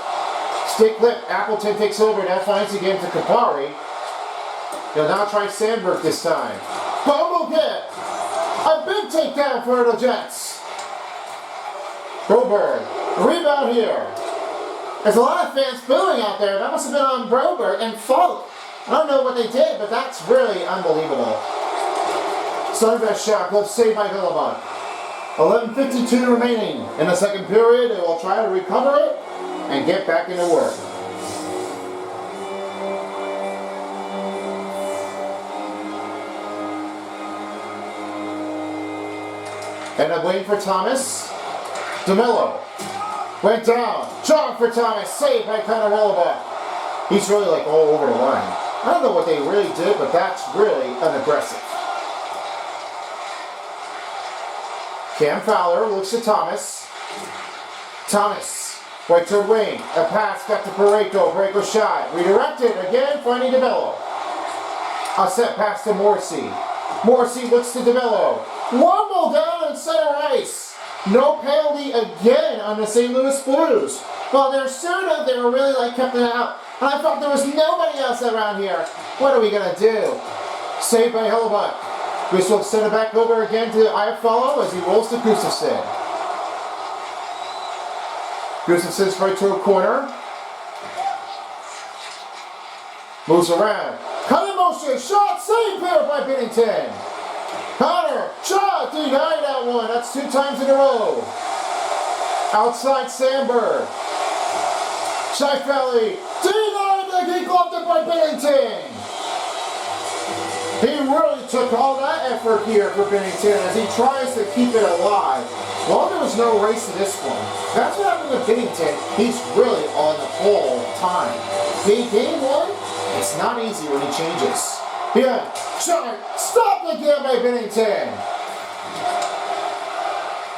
Stick lip, Appleton takes over, now finds again to Kupari. He'll now try Sandberg this time. Bumble hit! A big takedown for the Jets. Broberg, rebound here. There's a lot of fans booing out there. That must have been on Broberg and fault. I don't know what they did, but that's really unbelievable. Sunbest shot, let's save by Hillebunt. 11:52 remaining in the second period. They will try to recover it and get back into work. End up waiting for Thomas. DeMello went down. Shot for Thomas. Saved by Connor Hillebunt. He's really like all over the line. I don't know what they really did, but that's really unaggressive. Cam Fowler looks at Thomas. Thomas, right toward wing. A pass back to Parayko. Parayko shot. Redirected again, finding DeMello. A set pass to Morrissey. Morrissey looks to DeMello. One ball down in center ice. No penalty again on the St. Louis Blues. Well, they're sort of, they were really like kept it out. And I thought there was nobody else around here. What are we going to do? Saved by Hillebunt. This will send it back over again to Iafallo as he rolls to Gustafsson. Gustafsson's right to a corner. Moves around. Cut in motion. Shot saved here by Binnington. Connor. Shot. Denied that one. That's 2 times in a row. Outside Sandberg. Scheifele. Denied that he gloved it by Binnington. He really took all that effort here for Binnington as he tries to keep it alive. Well, there was no race to this one. That's what happened with Binnington. He's really on the whole time. Game 1, it's not easy when he changes. Yeah, shot, stopped again by Binnington.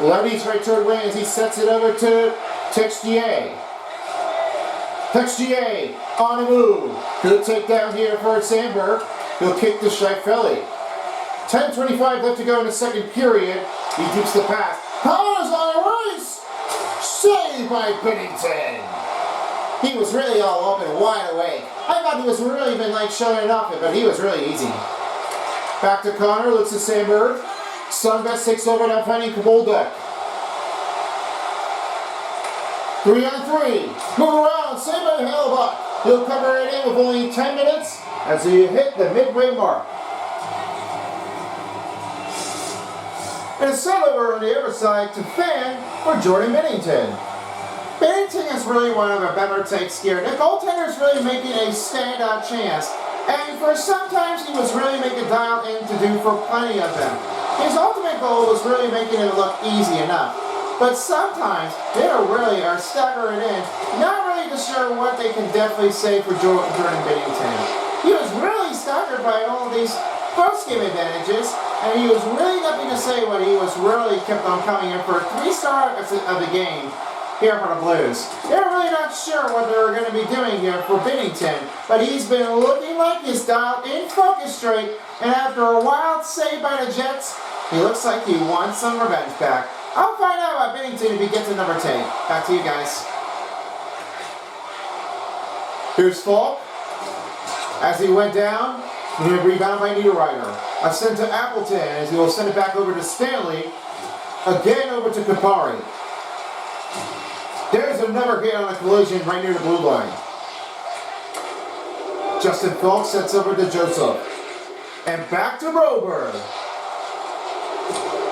Levy's right toward wing as he sets it over to Texier. Texier on the move. Good takedown here for Sandberg. He'll kick to Scheifele. 10:25 left to go in the second period. He keeps the pass. Connor's on a race. Saved by Binnington. He was really all up and wide awake. I thought he was really been like showing it off, but he was really easy. Back to Connor, looks at Sandberg. Sunbest takes over, now finding Kabolduck. 3-on-3. Move around, saved by Hillebunt. He'll cover it in with only 10 minutes as he hit the midway mark. And it's sent over on the other side to Fan for Jordan Binnington. Binnington is really one of the better takes here. The goaltender is really making a standout chance. And for sometimes he was really making dial in to do for plenty of them. His ultimate goal was really making it look easy enough. But sometimes they really are staggering in, not really sure what they can definitely say for Jordan Binnington. He was really staggered by all of these post-game advantages, and he was really nothing to say when he was really kept on coming in for a 3-star of the game here for the Blues. They're really not sure what they're going to be doing here for Binnington, but he's been looking like he's dialed in focus straight, and after a wild save by the Jets, he looks like he wants some revenge back. I'll find out about Binnington if he gets a number 10. Back to you guys. Here's Falk. As he went down, And rebound by Niederreiter. A send to Appleton as he will send it back over to Stanley. Again over to Kupari. There's another hit on a collision right near the blue line. Justin Falk sets over to Joseph. And back to Broberg.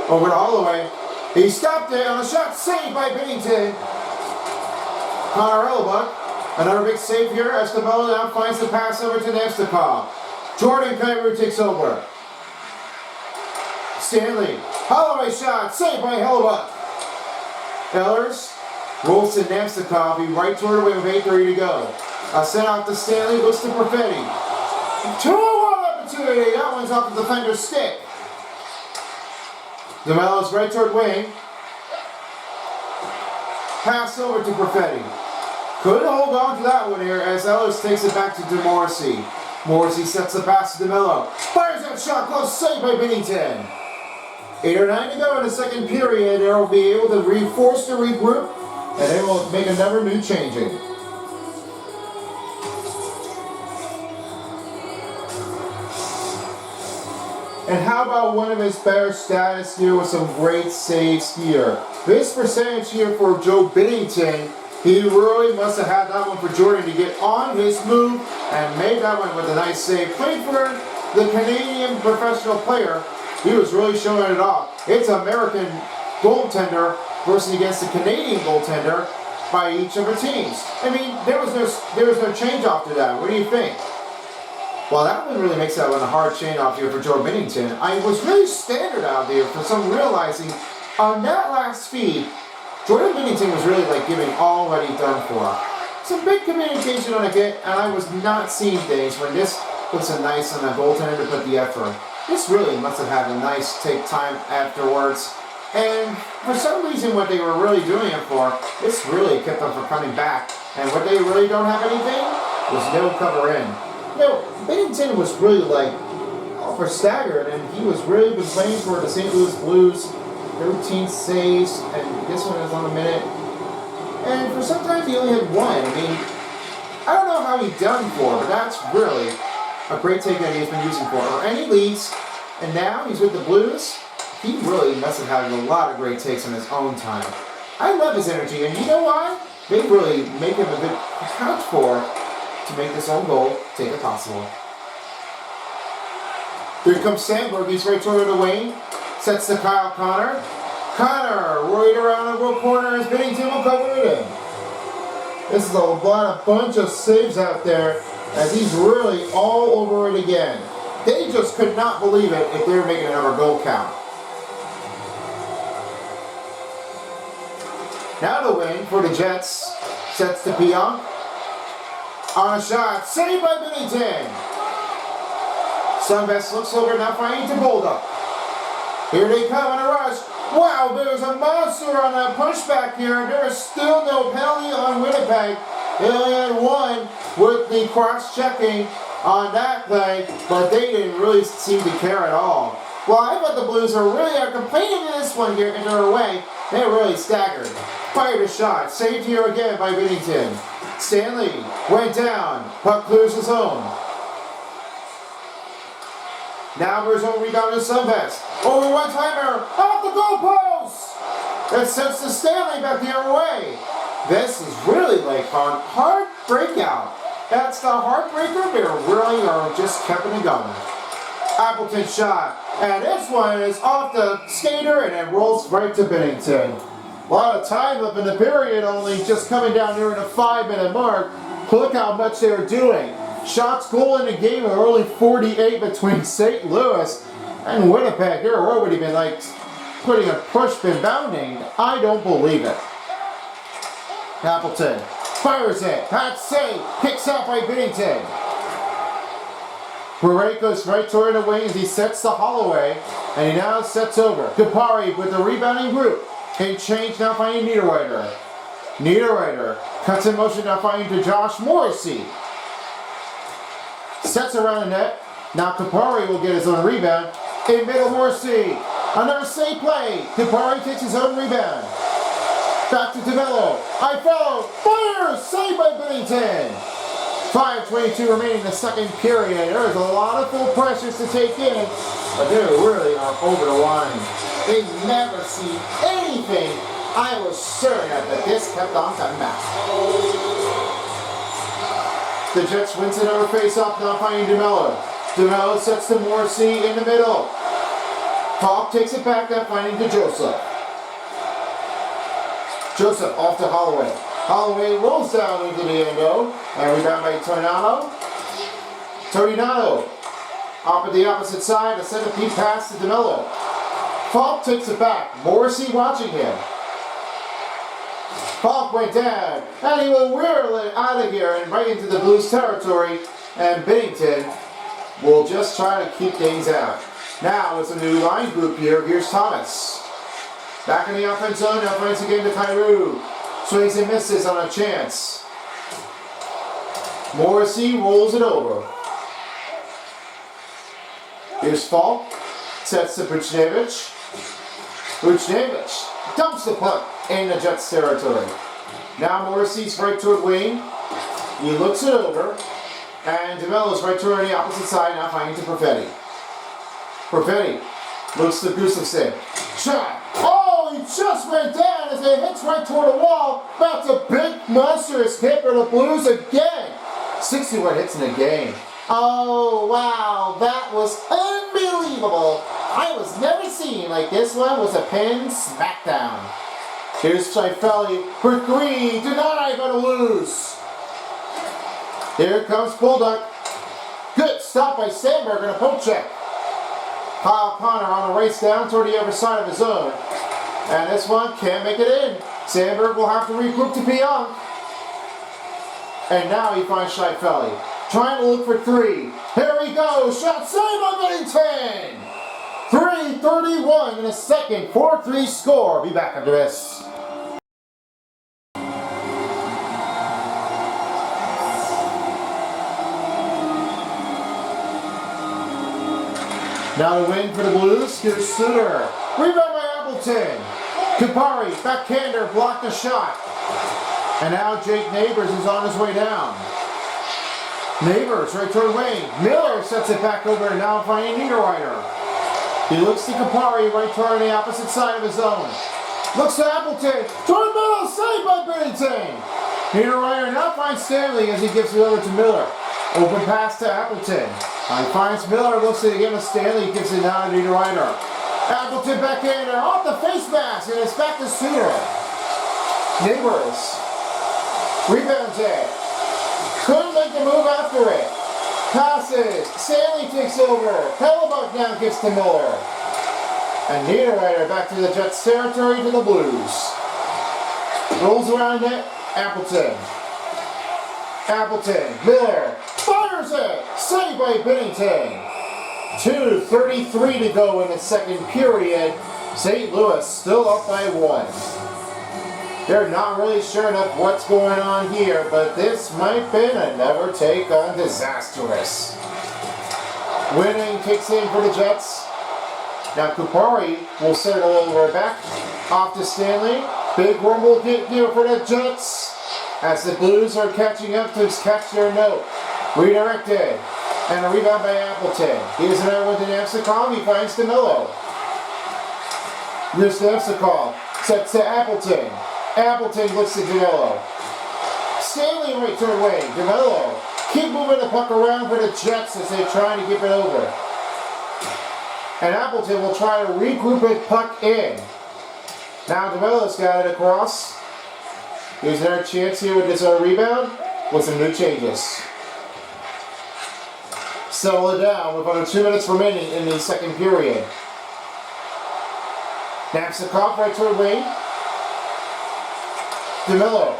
Over to Holloway. He stopped it on a shot saved by Bennington. Connor Hellebuck. Another big save here. Estabella now finds the pass over to Nemstikov. Jordan Kyrou takes over. Stanley. Holloway shot. Saved by Hellebuck. Ellers rolls to Nemstikov. He right toward the wing with 8:30 to go. A send out to Stanley. Looks to Perfetti. 2-1 opportunity. That one's off the defender's stick. DeMello's right toward wing. Pass over to Perfetti. Couldn't hold on to that one here as Ellis takes it back to DeMorrissey. Morrissey sets the pass to DeMello. Fires that shot close, saved by Bennington. 8 or 9 to go in the second period. They'll be able to force to regroup, and they will make another new changing. And how about one of his better stats here with some great saves here? This percentage here for Joe Binnington, he really must have had that one for Jordan to get on his move and made that one with a nice save. Played for the Canadian professional player. He was really showing it off. It's American goaltender versus against the Canadian goaltender by each of the teams. I mean, there was no change off to that. What do you think? Well, that one really makes that one a hard chain off here for Joe Binnington. I was really standard out there for some realizing on that last feed, Jordan Binnington was really like giving all that he'd done for. Some big communication on a hit, and I was not seeing things when this was a nice on a goaltender to put the effort. This really must have had a nice take time afterwards. And for some reason what they were really doing it for, this really kept them from coming back. And what they really don't have anything was no cover in. No, Binnington was really like over staggered, and he was really been playing for the St. Louis Blues. 13 saves, and this one is on a minute. And for sometimes he only had one. I mean, I don't know how he done for, but that's really a great take that he's been using for. Or any leads, and now he's with the Blues. He really must have had a lot of great takes in his own time. I love his energy, and you know why? They really make him a good account for to make this own goal take it possible. Here comes Sandberg. He's right toward the wing. Sets to Kyle Connor. Connor right around the real corner as Binnington will cover it in. This is a bunch of saves out there as he's really all over it again. They just could not believe it if they were making another goal count. Now the wing for the Jets. Sets to Pionk. On a shot. Saved by Binnington. Sunvest looks over now finding to Bolduc. Here they come in a rush. Wow, there's a monster on that pushback here. There is still no penalty on Winnipeg. They only had one with the cross-checking on that play, but they didn't really seem to care at all. Well, I thought the Blues are complaining in this one here in their way. They're really staggered. Fired a shot. Saved here again by Binnington. Stanley went down. Puck clears his own. Now there's a rebound to Sunvest. Over one-timer. Off the goalpost. That sends to Stanley back the other way. This is really like a hard breakout. That's the heartbreaker. They really are just keeping it going. Appleton shot. And this one is off the skater and it rolls right to Binnington. A lot of time up in the period, only just coming down near the 5-minute mark. Look how much they were doing. Shots, goal in the game are only 48 between St. Louis and Winnipeg. They're already been like putting a push, been bounding. I don't believe it. Appleton fires it. Pat save. Kicks out by Binnington. Perret goes right toward the wing as he sets to Holloway. And he now sets over. Kupari with the rebounding group. A change now finding Niederreiter. Niederreiter cuts in motion now finding to Josh Morrissey. Sets around the net. Now Kupari will get his own rebound. In middle, Morrissey. Another save play. Kupari takes his own rebound. Back to DeMello. I follow. Fire! Saved by Binnington. 5:22 remaining in the second period. There's a lot of full pressures to take in, but they really are over the line. They never see anything. I was certain that this kept on coming back. The Jets wins it over face-off, now finding DeMello. DeMello sets to Morrissey in the middle. Falk takes it back, now finding to Joseph. Joseph off to Holloway. Holloway rolls down into the endo, and rebound by Tornado. Tornado up at the opposite side, a center-piece pass to DeMello. Falk takes it back, Morrissey watching him. Falk went down, and he will whirl it out of here and right into the Blues territory, and Binnington will just try to keep things out. Now it's a new line group here. Here's Thomas. Back in the offense zone, now finds again to Kyrou. Swings and misses on a chance. Morrissey rolls it over. Here's Falk. Sets to Buchnevich. Buchnevich dumps the puck in the Jets territory. Now Morrissey's right toward wing. He looks it over. And DeMello's right toward the opposite side, now finding to Perfetti. Perfetti looks to Gustafsson. Shot! Oh, he just went down as it hits right toward the wall. That's a big monstrous hit for the Blues again. 61 hits in the game. Oh, wow, that was unbelievable. I was never seen like this one was a pin smackdown. Here's Scheifele for three. Denied by the Blues. Here comes Bulldog. Good stop by Sandberg and a poke check. Kyle Connor on a race down toward the other side of his zone. And this one can't make it in. Sandberg will have to regroup to Pionk. And now he finds Scheifele. Trying to look for three. Here he goes. Shot saved by Binnington. 3:31 in the second. 4-3 score. Be back after this. Now the win for the Blues. Here's Suter. Rebound by Appleton. Kupari, backhander, blocked the shot. And now Jake Neighbors is on his way down. Neighbors right toward Wayne. Miller sets it back over and now finding Niederreiter. He looks to Kupari right toward the opposite side of his zone. Looks to Appleton. Toward middle, saved by Binnington. Niederreiter now finds Stanley as he gives it over to Miller. Open pass to Appleton. He finds Miller, looks at it again to Stanley, gives it down to Niederreiter. Appleton backhander off the face mask, and it's back to Suter. Neighbors. Rebounds it. Couldn't make the move after it. Passes. Stanley takes over. Hellebuck now gets to Miller. And Niederreiter back to the Jets territory to the Blues. Rolls around it. Appleton. Appleton. Miller. Fires it. Saved by Binnington. 2:33 to go in the second period. St. Louis still up by 1. They're not really sure enough what's going on here, but this might be a never take on disastrous. Winning kicks in for the Jets. Now Kupari will send it over back. Off to Stanley. Big rumble hit here for the Jets. As the Blues are catching up to catch their note. Redirected. And a rebound by Appleton. Here's another one to Nemsikov. He finds DeMello. Here's Nemsikov. Sets to Appleton. Appleton looks at DeMello. Stanley right toward Wayne. DeMello. Keep moving the puck around for the Jets as they try to get it over. And Appleton will try to regroup his puck in. Now DeMello's got it across. Here's another chance here with this rebound with some new changes. Settle it down with under 2 minutes remaining in the second period. Nemsikov right toward Wayne. DeMello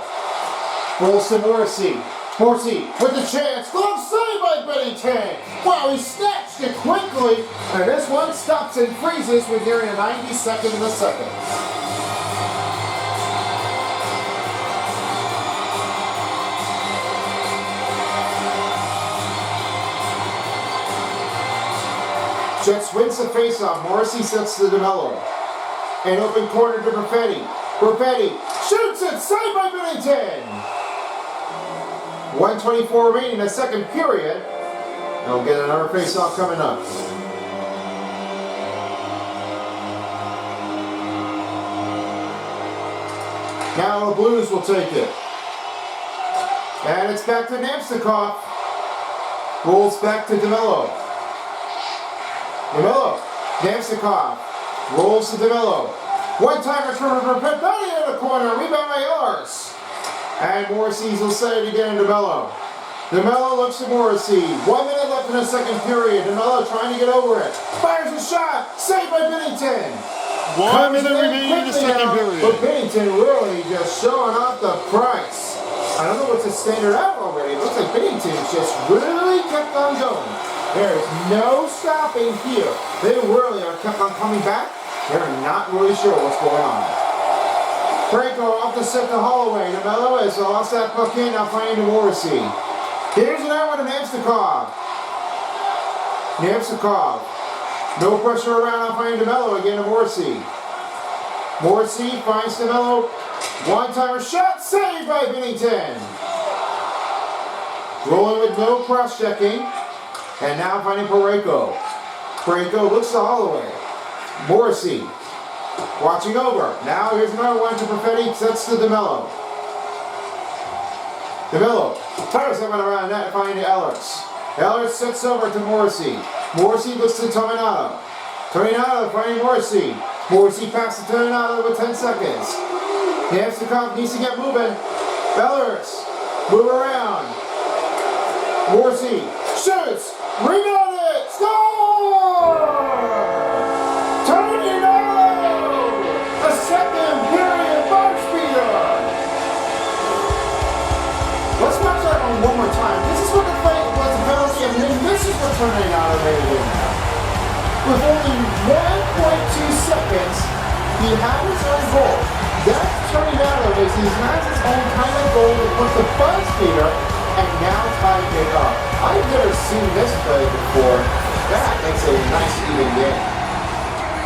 rolls to Morrissey. Morrissey with the chance. Glove saved by Binnington. Wow, he snatched it quickly. And this one stops and freezes with nearing a 92nd in the second. Jets wins the faceoff. Morrissey sets to DeMello. An open corner to Perfetti. Perfetti shoots it, saved by Binnington. 1:24 remaining in the second period. And we'll get another face-off coming up. Now the Blues will take it. And it's back to Namstnikov. Rolls back to DeMello. DeMello. Namstnikov. Rolls to DeMello. One-timer for Betty in the corner. Rebound by Ehlers. And Morrissey's will set it again to DeMello. DeMello looks to Morrissey. 1 minute left in the second period. DeMello trying to get over it. Fires a shot. Saved by Binnington. 1 minute remaining in the second period. But Binnington really just showing off the price. I don't know what's the standard out already. It looks like Binnington's just really kept on going. There is no stopping here. They really are kept on coming back. They're not really sure what's going on. Franco off the set to Holloway. DeMello has lost that puck in, now finding to Morrissey. Here's another one to Namstnikov. Namstnikov. No pressure around, now finding DeMello again to Morrissey. Morrissey finds DeMello. One-timer shot saved by Binnington. Rolling with no cross-checking. And now finding Parayko. Parayko looks to Holloway. Morrissey. Watching over. Now here's another one to Perfetti. Sets to DeMello. DeMello fires someone around net, finding Ehlers. Ehlers sets over to Morrissey. Morrissey looks to Toninato. Toninato finding Morrissey. Morrissey passes to Toninato with 10 seconds. Namstnikov needs to get moving. Ehlers. Move around. Morrissey shoots. Rebounded. Score! A second period box beater. Let's watch that one more time. This is what the fight was, the penalty, and this is what Tornado made it in now. With only 1.2 seconds, he had his own goal. That Tornado is he has his own kind of goal to put the buzz beater and now tie it up. I've never seen this play before. That makes a nice even game.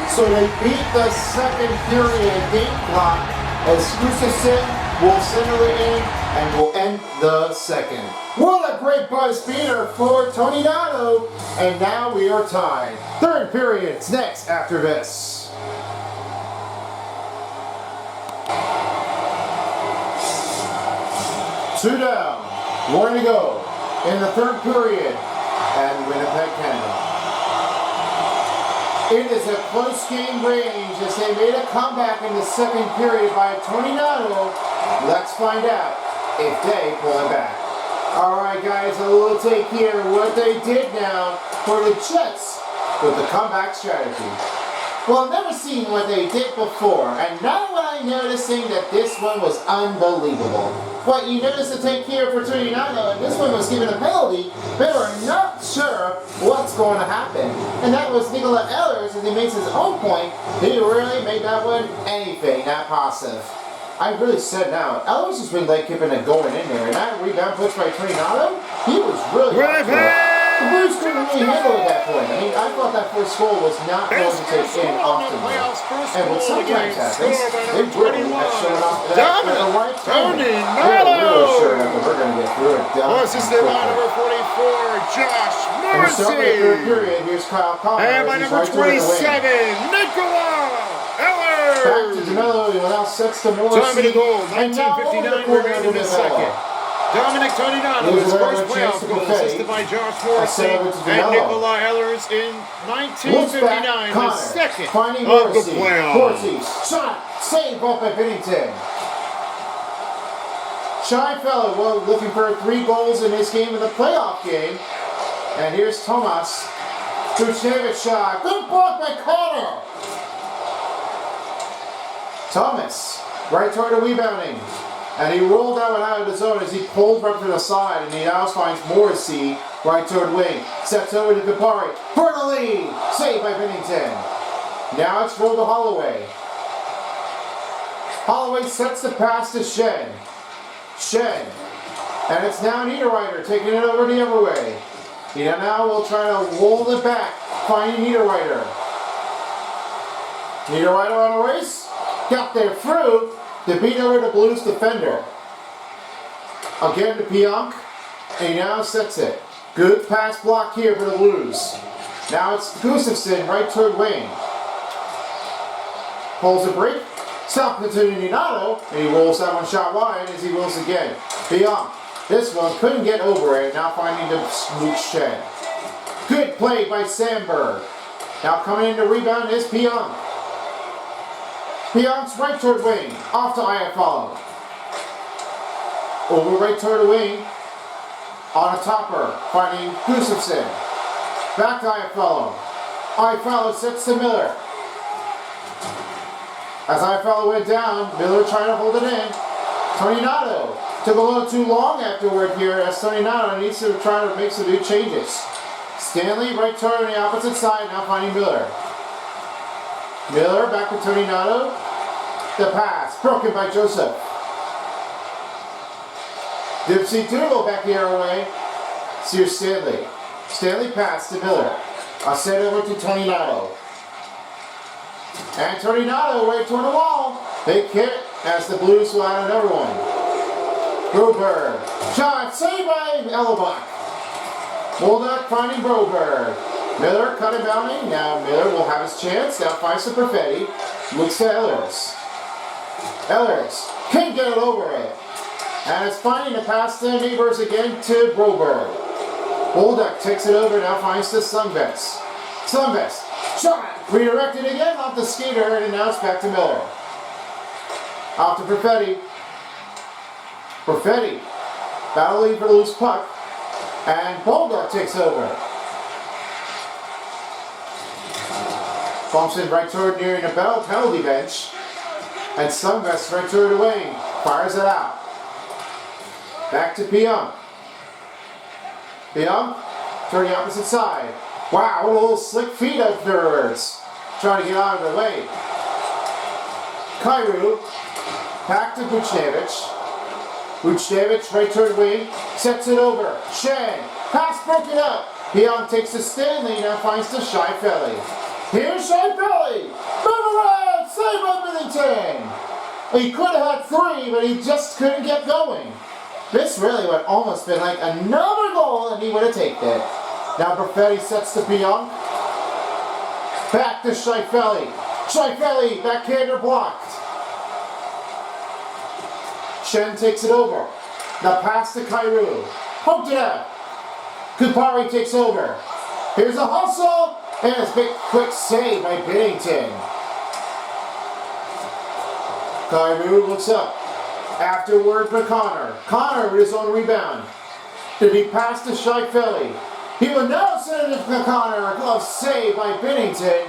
So they beat the second period game clock as Gustafsson will center it in and will end the second. What a great buzz beater for Tony Nato. And now we are tied. Third period's next after this. Two down, one to go in the third period at Winnipeg, Canada. It is a close game range as they made a comeback in the second period by Tony Nato. Let's find out if they pull it back. Alright guys, a little take here what they did now for the Jets with the comeback strategy. Well, I've never seen what they did before, and now I'm noticing that this one was unbelievable. But you notice the take here for Tornado, and this one was given a penalty. They were not sure what's going to happen. And that was Nikola Ehlers, as he makes his own point. He really made that one anything, not positive. I really said now, Ehlers has been like keeping it going in there, and that rebound push by Tornado, he was really up to it. The Blues couldn't really handle it at that point. I mean, I thought that first goal was not going to take in often. And what sometimes happens, they really have shown off that at the right time. They're really sure that we're going to get through it. This is the line number 44, Josh Morrissey. Third period, here's Kyle Connor. And by number 27, Nikola Ehlers. Back to DeMello, who now sets to Morrissey. Time of the goal, 19:59 remaining in the second. Dominic Toninato, his first playoff goal, assisted by Josh Morrissey and Nikola Ehlers in 1959, the second of the playoffs. Morrissey, shot, saved off by Binnington. Shy fellow, well, looking for 3 goals in this game, in the playoff game. And here's Tomas. Kuchnevich shot, good block by Connor. Thomas, right toward the rebounding. And he rolled that one out of the zone as he pulled up to the side, and he now finds Morrissey right toward wing. Sets over to Kapari for the lead. Saved by Binnington. Now it's rolled to Holloway. Holloway sets the pass to Shen. Shen. And it's now Niederreiter taking it over the other way. He now will try to roll it back, finding Niederreiter. Niederreiter on a race. Got there through to beat over the Blues defender. Again to Pionk. And he now sets it. Good pass block here for the Blues. Now it's Gustafson, right toward wing. Pulls a break. Stop it to Ninato. And he rolls that one shot wide as he rolls again. Beyond. This one couldn't get over it. Now finding the smooth Shen. Good play by Sandberg. Now coming in to rebound is Pionk. Pionk's right toward wing. Off to Iafallo. Over right toward the wing. On a topper. Finding Gustafson. Back to Iafallo. Iafallo sets to Miller. As Iafallo went down, Miller trying to hold it in. Toninato took a little too long afterward here as Toninato needs to try to make some new changes. Stanley right turn on the opposite side, now finding Miller. Miller back to Toninato. The pass broken by Joseph. Dipsy Doodle back the other way. Here's Stanley. Stanley pass to Miller. A set over to Toninato. And Toninato right toward the wall. Big hit as the Blues will add another one. Broberg. Shot saved by Ellebuck. Molduck finding Broberg. Miller cut and bounding. Now Miller will have his chance. Now finds the Perfetti. Looks to Ehlers. Ehlers can't get it over it. And it's finding the pass to Neighbors again to Broberg. Molduck takes it over. Now finds the Sundqvist. Sundqvist. Shot. Redirected again off the skater, and now it's back to Miller. Off to Perfetti. Perfetti battling for the loose puck, and Bolduc takes over. Thompson right toward nearing the penalty bench, and Sundqvist right toward the wing. Fires it out. Back to Pionk. Pionk, turn the opposite side. Wow, what a little slick feet afterwards. Trying to get out of the way. Kyrou, back to Buchnevich. Buchnevich, right toward wing, sets it over. Shen, pass broken up. Pionk takes to Stanley, now finds to Scheifele. Here's Scheifele. Move around, save by Bennington. He could have had three, but he just couldn't get going. This really would almost been like another goal, and he would have taken it. Now Perfetti sets to Pionk. Back to Scheifele. Scheifele, backhander blocked. Shen takes it over. Now pass to Kyrou. Poked it out. Kupari takes over. Here's a hustle. And a big quick save by Bennington. Kyrou looks up. Afterward for Connor. Connor with his own rebound. Did he pass to Scheifele? He will now send it to Connor. A glove save by Bennington.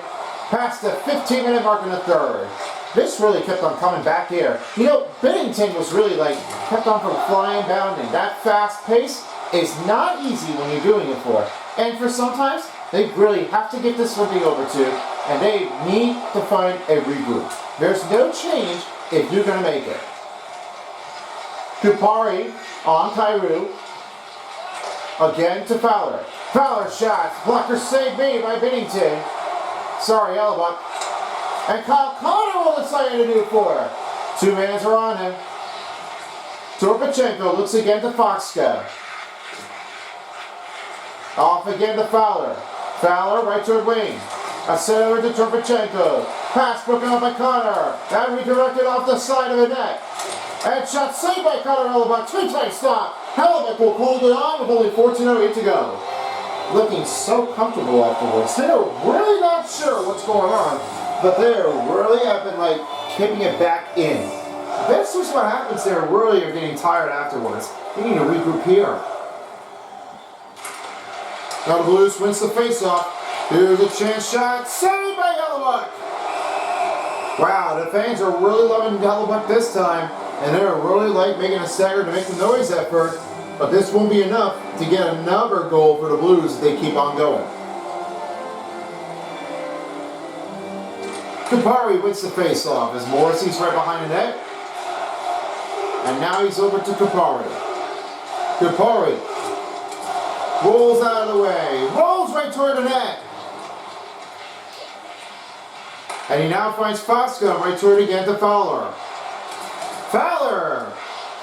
Past the 15-minute mark in the third. This really kept on coming back here. You know, Bennington was really kept on from flying, bounding. That fast pace is not easy when you're doing it for. And for sometimes, they really have to get this one thing over to, and they need to find a regroup. There's no change if you're going to make it. Kupari on Kyrou. Again to Fowler. Fowler shots. Blocker save made by Bennington. Sorry, Ellebuck. And Kyle Connor will decide to do for. Two mans are on him. Torpachenko looks again to Foxka. Off again to Fowler. Fowler right toward wing. A set over to Torpachenko. Pass broken up by Connor. That redirected off the side of the net. And shot saved by Connor Hellebuck. Two-time stop. Hellebuck will hold it on with only 14:08 to go. Looking so comfortable afterwards. They're really not sure what's going on, but they're really have been keeping it back in. That's just what happens. They really are getting tired afterwards. They need to regroup here. Now the Blues wins the faceoff. Here's a chance shot. Saved by Hellebuck. Wow, the fans are really loving Hellebuck this time, and they're really making a stagger to make the noise effort. But this won't be enough to get another goal for the Blues if they keep on going. Kupari wins the faceoff as Morrissey's right behind the net. And now he's over to Kupari. Kupari rolls out of the way. Rolls right toward the net. And he now finds Foxka right toward again to Fowler. Fowler!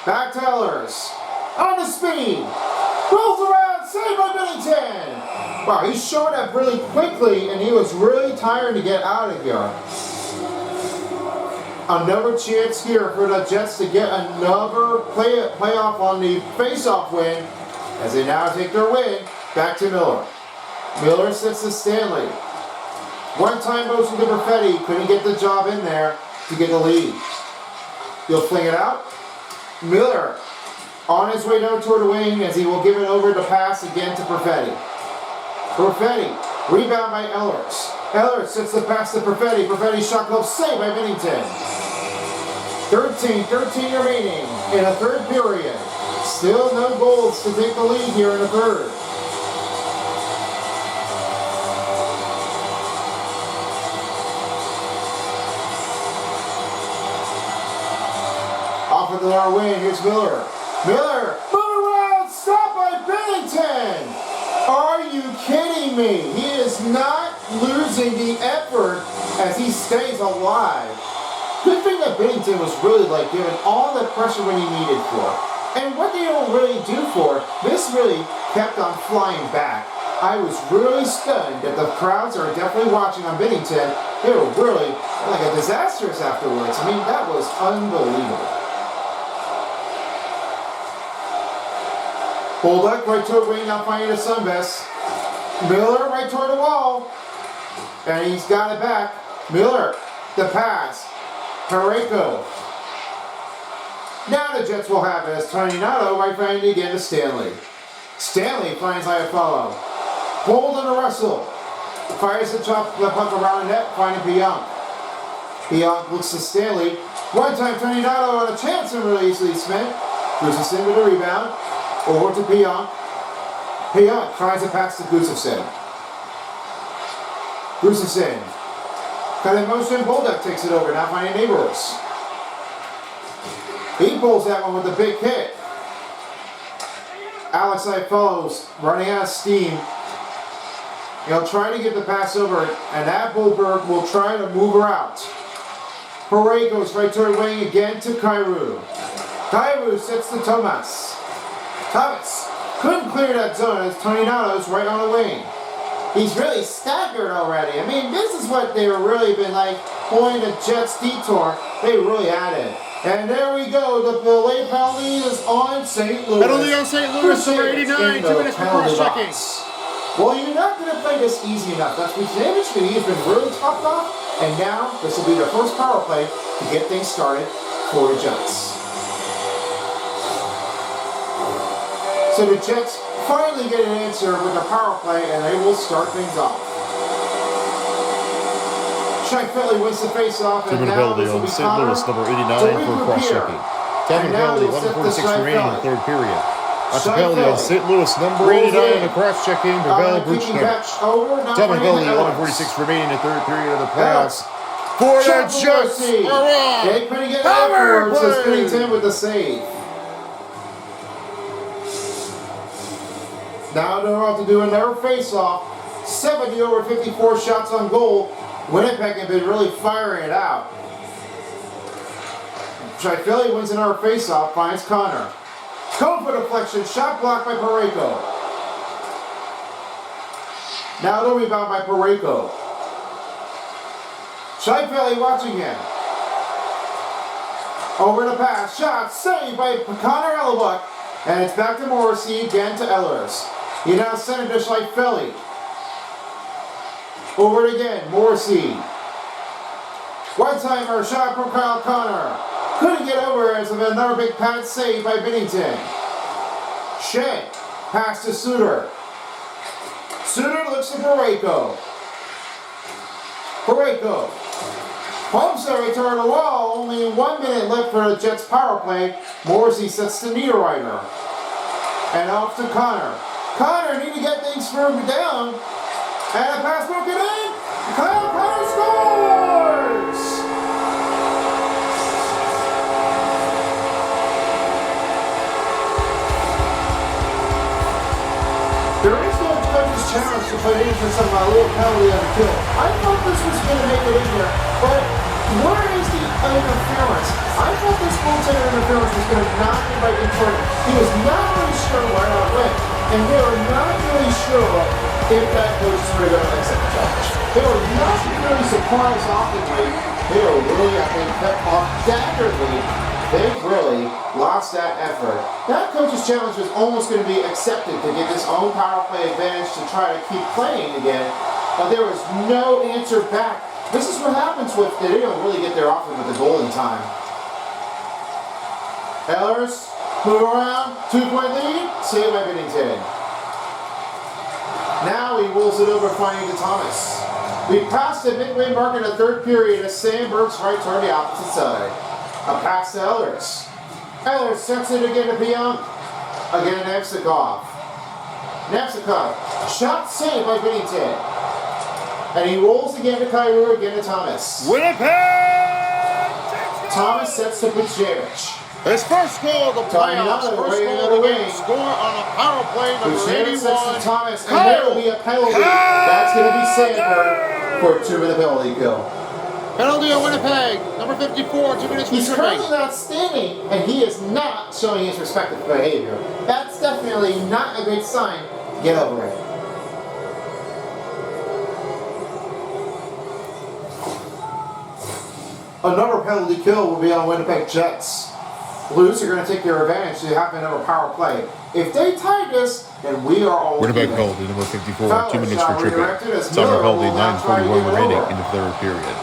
Back to Ehlers. On the speed. Rolls around, saved by Bennington. Wow, he showed up really quickly, and he was really tired to get out of here. Another chance here for the Jets to get another playoff on the face-off win, as they now take their win back to Miller. Miller sits to Stanley. One-time motion to Perfetti, couldn't get the job in there to get the lead. He'll fling it out. Miller on his way down toward the wing as he will give it over to pass again to Perfetti. Perfetti, rebound by Ehlers. Ehlers sits the pass to Perfetti. Perfetti shot close, saved by Bennington. 13 remaining in a third period. Still no goals to take the lead here in the third. Off of our wing, here's Miller. Miller, move around, stop by Bennington! Are you kidding me? He is not losing the effort as he stays alive. Good thing that Bennington was really given all the pressure when he needed for. And what they don't really do for, this really kept on flying back. I was really stunned that the crowds are definitely watching on Bennington. They were really a disastrous afterwards. I mean, that was unbelievable. Bulldog right toward wing, now finding the Sunbest. Miller right toward the wall. And he's got it back. Miller, the pass. Pareko. Now the Jets will have it as Toninato right finding again to Stanley. Stanley finds Iafallo. Hold and a wrestle. Fires the puck around the net, finding Pionk. Pionk looks to Stanley. One time Toninato on a chance and release Lee Smith. Gustafsson with a rebound. Over to Pionk. Pionk tries to pass to Gustafsson. Gustafsson. Cut in motion, Bulldog takes it over, now finding Neighbors. He pulls that one with a big hit. Alex Iafallo's running out of steam. He'll try to get the pass over, and that Bullberg will try to move her out. Parade goes right toward wing again to Kyrou. Kyrou sits to Thomas. Thomas couldn't clear that zone as Toninato's right on the wing. He's really staggered already. I mean, this is what they were really been pulling the Jets detour. They really had it. And there we go. The late penalty is on St. Louis. Penalty on St. Louis, number 89, 2 minutes for cross-checking. Well, you're not going to play this easy enough. That's what David Schmidt has been really toughed off. And now, this will be their first power play to get things started for the Jets. So the Jets finally get an answer with their power play, and they will start things off. Scheifele wins the face-off, and now this will be St. Louis, number 89 for cross-checking. Kevin penalty, 1:46 remaining in the third period. That's a penalty on St. Louis, number 89 in the cross-checking, Pavel Buchner. Kevin penalty, 1:46 remaining in the third period of the playoffs. For the Jets, they couldn't get power play. Pennington with the save. Now they're off to do another face-off. 70 over 54 shots on goal. Winnipeg have been really firing it out. Scheifele wins another face-off, finds Connor. Cone for deflection, shot blocked by Pareko. Now the rebound by Pareko. Scheifele watching him. Over the pass, shot saved by Connor Hellebuck. And it's back to Morrissey, again to Ehlers. He now sent it to Scheifele. Over it again, Morrissey. One-timer shot from Kyle Connor. Couldn't get over as of another big pad save by Bennington. Shea, pass to Suter. Suter looks to Pareko. Pareko pumps the return to the wall. Only 1 minute left for the Jets power play. Morrissey sets to Niederreiter. And off to Connor. Connor need to get things firmed down. And a pass broken in. Kyle Connor scores! There is no judge's challenge to put in for some little penalty on the kill. I thought this was going to make it in here, but where is the interference? I thought this goaltender interference was going to knock him right in front. He was not really sure where that went. and they were not really sure if that coach was going to accept the challenge. They were not really surprised offensively. They were really, I think, kept off staggeringly. They really lost that effort. That coach's challenge was almost going to be accepted to get this own power play advantage to try to keep playing again, but there was no answer back. This is what happens with they don't really get their offense with the goal in time. Ellers, move around, 2-point lead, saved by Bennington. Now he rolls it over, finding to Thomas. We passed the midway mark in the third period as Sandberg's right toward the opposite side. A pass to Ellers. Ellers sets it again to Bianc. Again, Nemsikov. Shot saved by Bennington. And he rolls again to Kyrou, again to Thomas. Winnipeg! Thomas sets to Buchnevich. His first goal of the playoffs, first goal of the game, score on a power play, number 81. Sets to Thomas, and there will be a penalty. That's going to be Sandberg for a 2-minute penalty kill. Penalty on Winnipeg, number 54, 2 minutes for He's tripping. currently not standing, and he is not showing his respectful behavior. That's definitely not a good sign. Get over it. Another penalty kill will be on Winnipeg Jets. Blues are going to take their advantage. They have another power play. If they tie this, then we are all Winnipeg even. penalty, number 54, Foul 2 minutes shot for tripping. redirected as Summer Miller penalty, will now try to 9:41 get it remaining over. in the third period.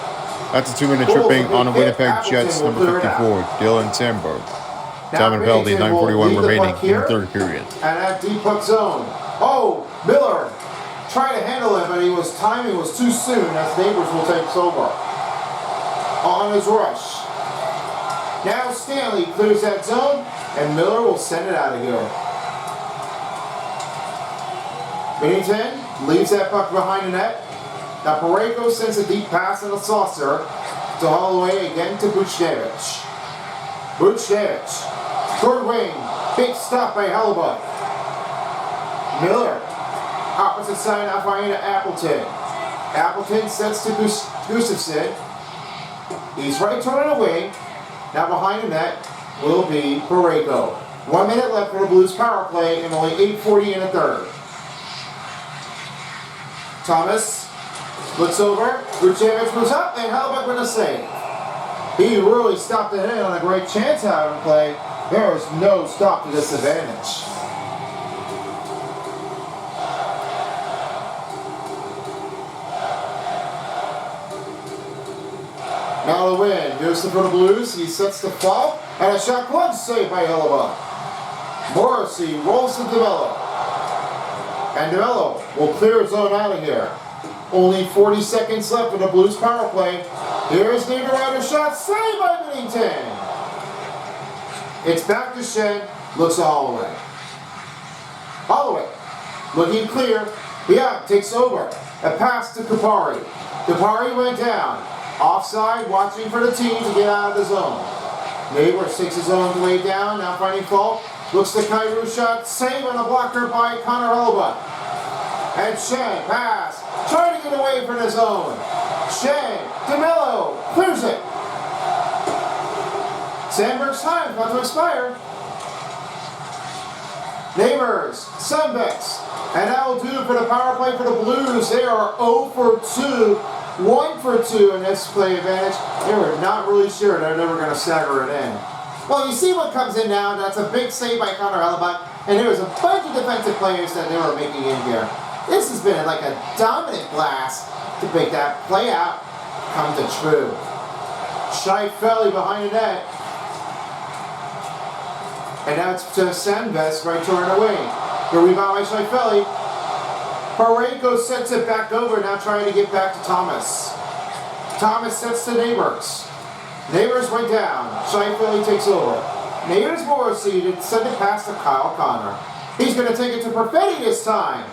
That's a 2-minute Goals tripping will on a be Winnipeg Appleton Jets, will number clear it out. 54, Dylan Sandberg. Now Time and penalty, Bennington will 9:41 lead the remaining puck in here. the third period. And at deep puck zone. Oh, Miller tried to handle it, but timing was too soon as Neighbors will take over. On his rush. Now Stanley clears that zone, and Miller will send it out of here. Bennington leaves that puck behind the net. Now Parayko sends a deep pass in a saucer to Holloway again to Buchnevich. Third wing, big stop by Hellebuck. Miller, opposite side, now finding to Appleton. Appleton sets to Gustafsson. He's right toward the wing. Now behind the net will be Parayko. 1 minute left for the Blues power play and only 8:40 in the third. Thomas looks over. Buchnevich moves up and Hellebuck with a save. He really stopped it in on a great chance out of play. There is no stop to this advantage. Now the win goes to for the Blues. He sets the fall and a shot clock saved by Hellebuck. Morrissey rolls to DeMello. And DeMello will clear his zone out of here. Only 40 seconds left in the Blues power play. Here's Niederreiter's shot saved by Bennington. It's back to Shen. Looks to Holloway. Holloway looking clear. Bianc takes over. A pass to Kupari. Kupari went down. Offside, watching for the team to get out of the zone. Neighbors takes his own way down, now finding fault. Looks to Kyrou shot, save on a blocker by Connor Hellebuck. And Shen, pass, trying to get away from the zone. Shen, DeMello, clears it. Sandberg's time about to expire. Neighbors, Sunbets, and that will do it for the power play for the Blues. They are 0 for 2. 1 for 2 in this play advantage. They were not really sure they're never going to stagger it in. Well, you see what comes in now. That's a big save by Connor Hellebuck. And there was a bunch of defensive players that they were making in here. This has been like a dominant blast to make that play out come to true. Scheifele behind the net. And now it's to Sandvest right toward the wing. The rebound by Scheifele. Parayko sets it back over, now trying to get back to Thomas. Thomas sets to Neighbors. Neighbors went down. Scheifele takes over. Neighbors Morrissey to send it past to Kyle Connor. He's going to take it to Perfetti this time.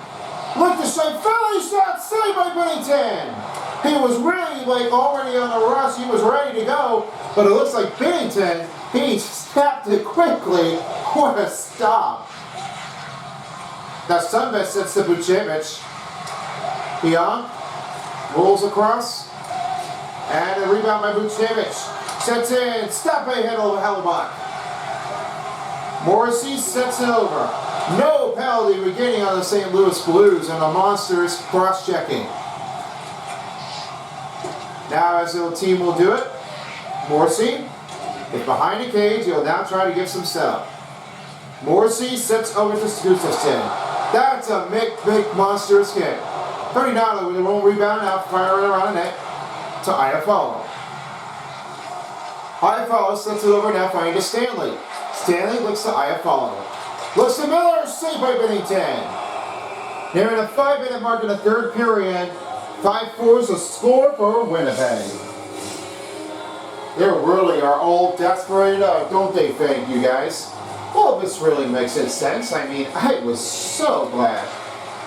Look, the Scheifele shot saved by Bennington. He was really already on the rush. He was ready to go. But it looks like Bennington, he snapped it quickly. What a stop. Now Sunbest sets to Buchnevich. Bianc rolls across. And a rebound by Buchnevich. Sets in. Stop by Hellebuck. Morrissey sets it over. No penalty beginning on the St. Louis Blues, and the Monsters cross-checking. Now as the team will do it, Morrissey is behind the cage. He'll now try to give some setup. Morrissey sets over to Gustafsson. That's a big Monsters kick. 39 with a roll rebound, now firing around the net to Iafallo. Iafallo sets it over now, finding to Stanley. Stanley looks to Iafallo. Looks to Miller, saved by Bennington. Nearing the 5-minute mark in the third period. 5-4 is the score for Winnipeg. They really are all desperate, don't they think, you guys? Well, this really makes sense. I mean, I was so glad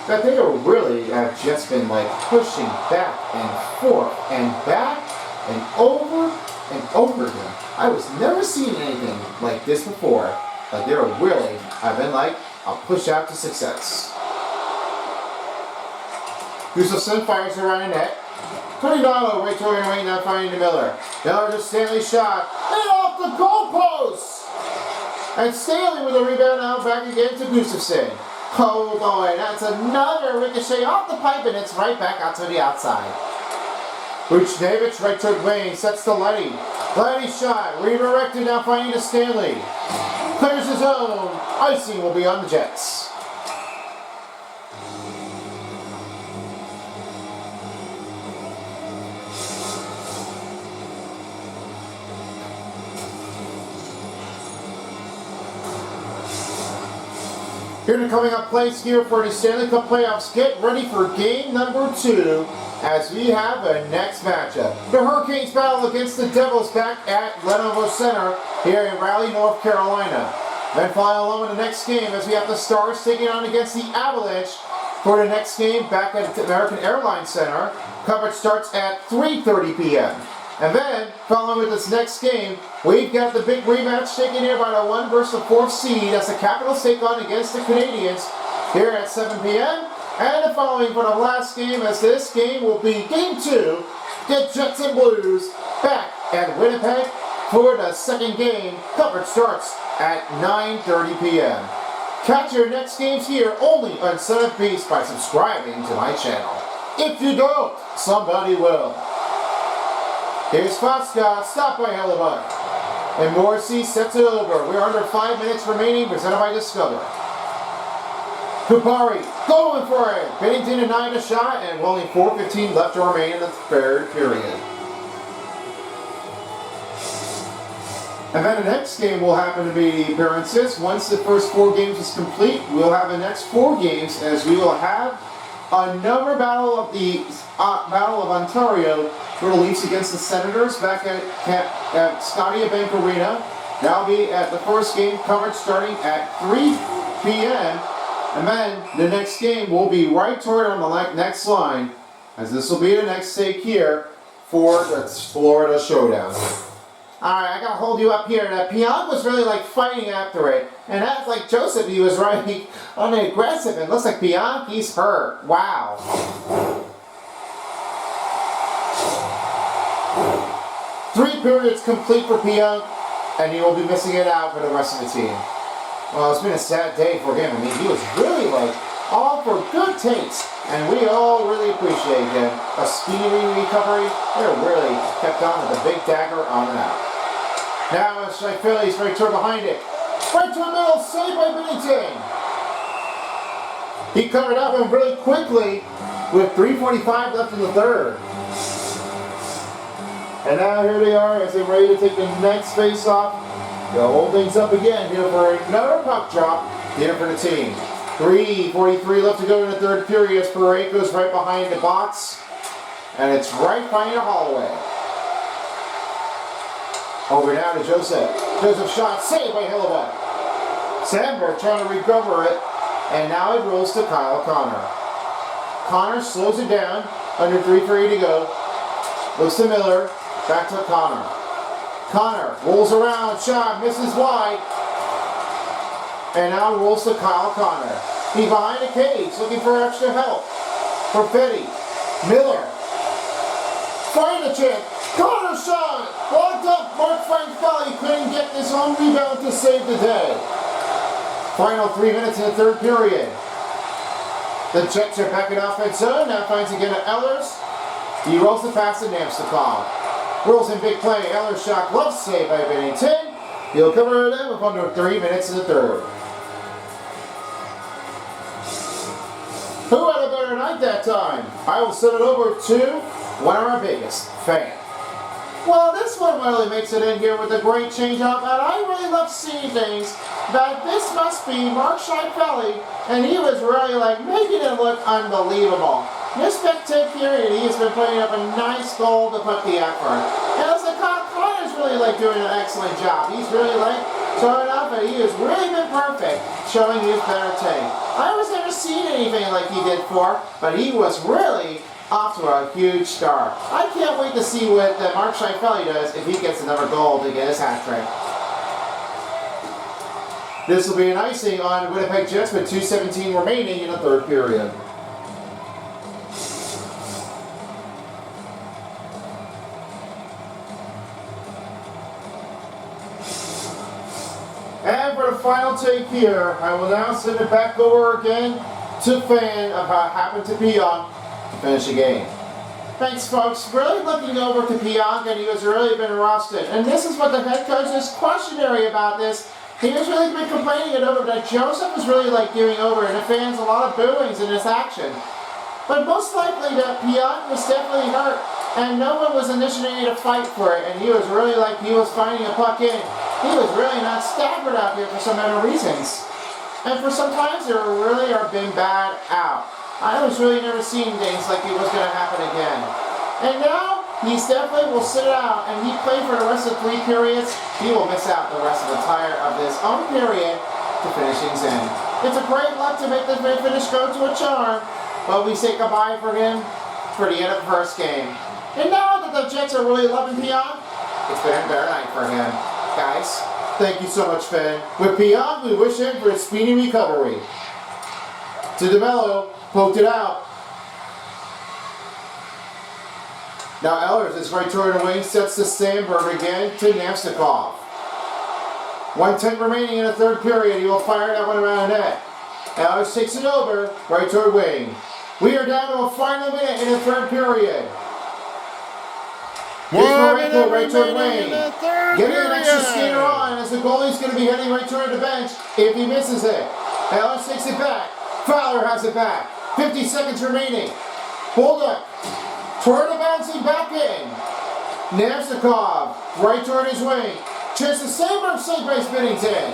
that they really have just been like pushing back and forth and back and over again. I was never seeing anything like this before. Like they're really have been like a push out to success. Gustafsson fires around the net. Tornado right toward right now finding to Miller. Miller to Stanley shot. And off the goalpost! And Stanley with a rebound now back again to Gustafsson. Oh boy, that's another ricochet off the pipe and it's right back out to the outside. Buchnevich right toward Wayne, sets to Letty. Letty shot, redirected now finding to Stanley. Clears his own. Icing will be on the Jets. Here to coming up plays here for the Stanley Cup playoffs. Get ready for game number 2 as we have a next matchup. The Hurricanes battle against the Devils back at Lenovo Center here in Raleigh, North Carolina. Then follow along in the next game as we have the Stars taking on against the Avalanche for the next game back at the American Airlines Center. Coverage starts at 3:30 p.m. And then, following with this next game, we've got the big rematch taken here by the 1 versus the 4th seed as the Capitals take on against the Canadiens here at 7 p.m. And the following for the last game, as this game will be game 2, the Jets and Blues back at Winnipeg for the second game. Coverage starts at 9:30 p.m. Catch your next games here only on Son of Beast by subscribing to my channel. If you don't, somebody will. Here's Foxcott, stopped by Hellebuck. And Morrissey sets it over. We're under 5 minutes remaining, presented by Discover. Kupari going for it. Bennington denied a shot, and only 4:15 left to remain in the third period. And then the next game will happen to be appearances. Once the first 4 games is complete, we'll have the next 4 games as we will have another battle of the Battle of Ontario for the Leafs against the Senators back at Scotiabank Arena. That'll be at the first game, coverage starting at 3 p.m. And then the next game will be right toward on the next line, as this will be the next take here for the Florida Showdown. Alright, I gotta hold you up here. That Pionk was really like fighting after it. And that's like Joseph, he was right on the aggressive. And looks like Pionk, he's hurt. Wow. 3 periods complete for Pionk, and he will be missing it out for the rest of the team. Well, it's been a sad day for him. I mean, he was really like all for good takes, and we all really appreciate him. A speedy recovery. They're really kept on with the big dagger on and out. Now it's like Phillies right toward behind it. Right to the middle, saved by Bennington. He covered up him really quickly with 3:45 left in the third. And now here they are as they're ready to take the next face off. They'll hold things up again here for another puck drop here for the team. 3:43 left to go in the third period as Parayko's right behind the box. And it's right behind Holloway. Over now to Joseph. Joseph shot saved by Hellebuck. Sandberg trying to recover it. And now it rolls to Kyle Connor. Connor slows it down. Under 3:30 to go. Looks to Miller. Back to Connor. Connor rolls around. Shot misses wide. And now rolls to Kyle Connor. He's behind the cage looking for extra help. Perfetti. Miller. Find the chance. Connor shot. Blocked up. Mark Frankfelli couldn't get his own rebound to save the day. Final 3 minutes in the third period. The Jets are back in offense zone. Now finds again at Ehlers. He rolls the pass to Namstnikov. Rolls in big play. Ehlers shot glove save by Bennington. He'll cover it in with under 3 minutes in the third. Who had a better night that time? I will send it over to one of our biggest fans. Well, this one really makes it in here with a great change-up, and I really love seeing things that this must be Mark Scheifele, and he was really making it look unbelievable. This spectacular period, he has been putting up a nice goal to put the effort. And as the Connor's really doing an excellent job. He's really showing up, and he has really been perfect, showing his better take. I was never seen anything like he did before, but he was really off to a huge start. I can't wait to see what Mark Scheifele does if he gets another goal to get his hat trick. This will be an icing on Winnipeg Jets with 2:17 remaining in the third period. And for the final take here, I will now send it back over again to Fan of how it happened to Pionk to finish the game. Thanks, folks. Really looking over to Pionk, and he has really been rusted. And this is what the head coach is questionary about this. He has really been complaining it over that Joseph was really giving over, and the fans a lot of booings in this action. But most likely that Pionk was definitely hurt, and no one was initiating a fight for it, and he was really he was finding a puck in. He was really not staggered out here for some other reasons. And for some times there really are been bad out. I was really never seeing things like it was going to happen again. And now, he definitely will sit out, and he played for the rest of 3 periods. He will miss out the rest of the entire of this own period to finish things in. It's a great luck to make this finish go to a charm, but we say goodbye for him for the end of the first game. And now that the Jets are really loving Pionk, it's been a better night for him. Guys, thank you so much, Finn. With Pionk, we wish him for a speedy recovery. To DeMello, poked it out. Now Ehlers is right toward the wing, sets to Sandberg again to Namstnikov. 1:10 remaining in the third period. He will fire that one around the net. Ehlers takes it over, right toward wing. We are down to a final minute in the third period. Right toward wing. Getting an extra skater on as the goalie's going to be heading right toward the bench if he misses it. Ehlers takes it back. Fowler has it back. 50 seconds remaining. Hold up. Toward the bouncing back in. Namstnikov, right toward his wing. Chance to Sandberg, save by Bennington.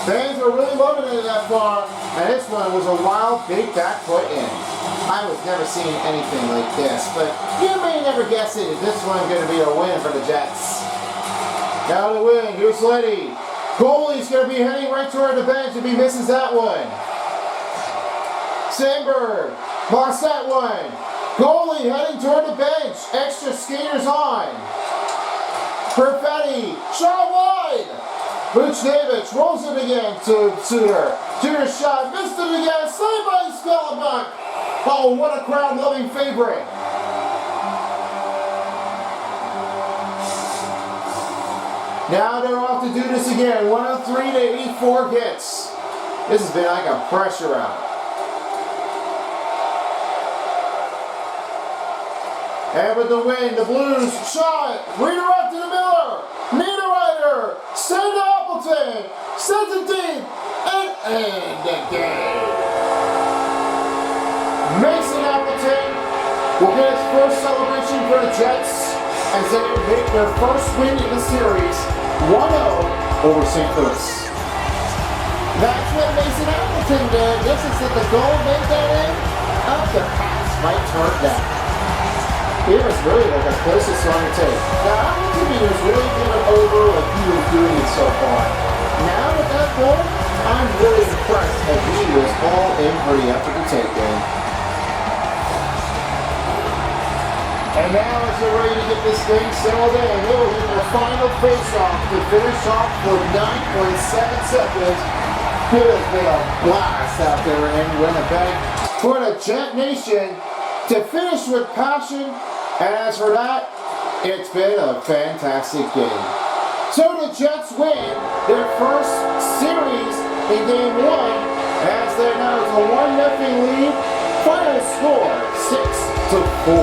Fans are really loving it that far, and this one was a wild, big back foot in. I was never seeing anything like this, but you may never guess it if this one's going to be a win for the Jets. Now to win, here's Letty. Goalie's going to be heading right toward the bench if he misses that one. Sandberg, lost that one. Goalie heading toward the bench. Extra skaters on. Perfetti, shot wide. Buchnevich rolls it again to Suter. Suter's shot, missed it again. Saved by Skellenbuck. Oh, what a crowd-loving favorite. Now they're off to do this again. 103 to 84 hits. This has been like a pressure out. And with the win, the Blues shot, redirected to Miller, Niederreiter, send to Appleton, sends it deep, and end the game. Mason Appleton will get his first celebration for the Jets as they make their first win in the series, 1-0 over St. Louis. That's what Mason Appleton did. This is that the goal made that in, up the pass by Turk. It was really the closest one to take. Now, Appleton was really giving over what he was doing so far. Now with that goal, I'm really impressed that he was all in for the effort to take in. And now as they're ready to get this thing settled in, they will hit their final face-off to finish off for 9.7 seconds. It has been a blast out there in Winnipeg for the Jet Nation to finish with passion. And as for that, it's been a fantastic game. So the Jets win their first series in Game 1 as they're now to 1-0 lead. Final score 6-4.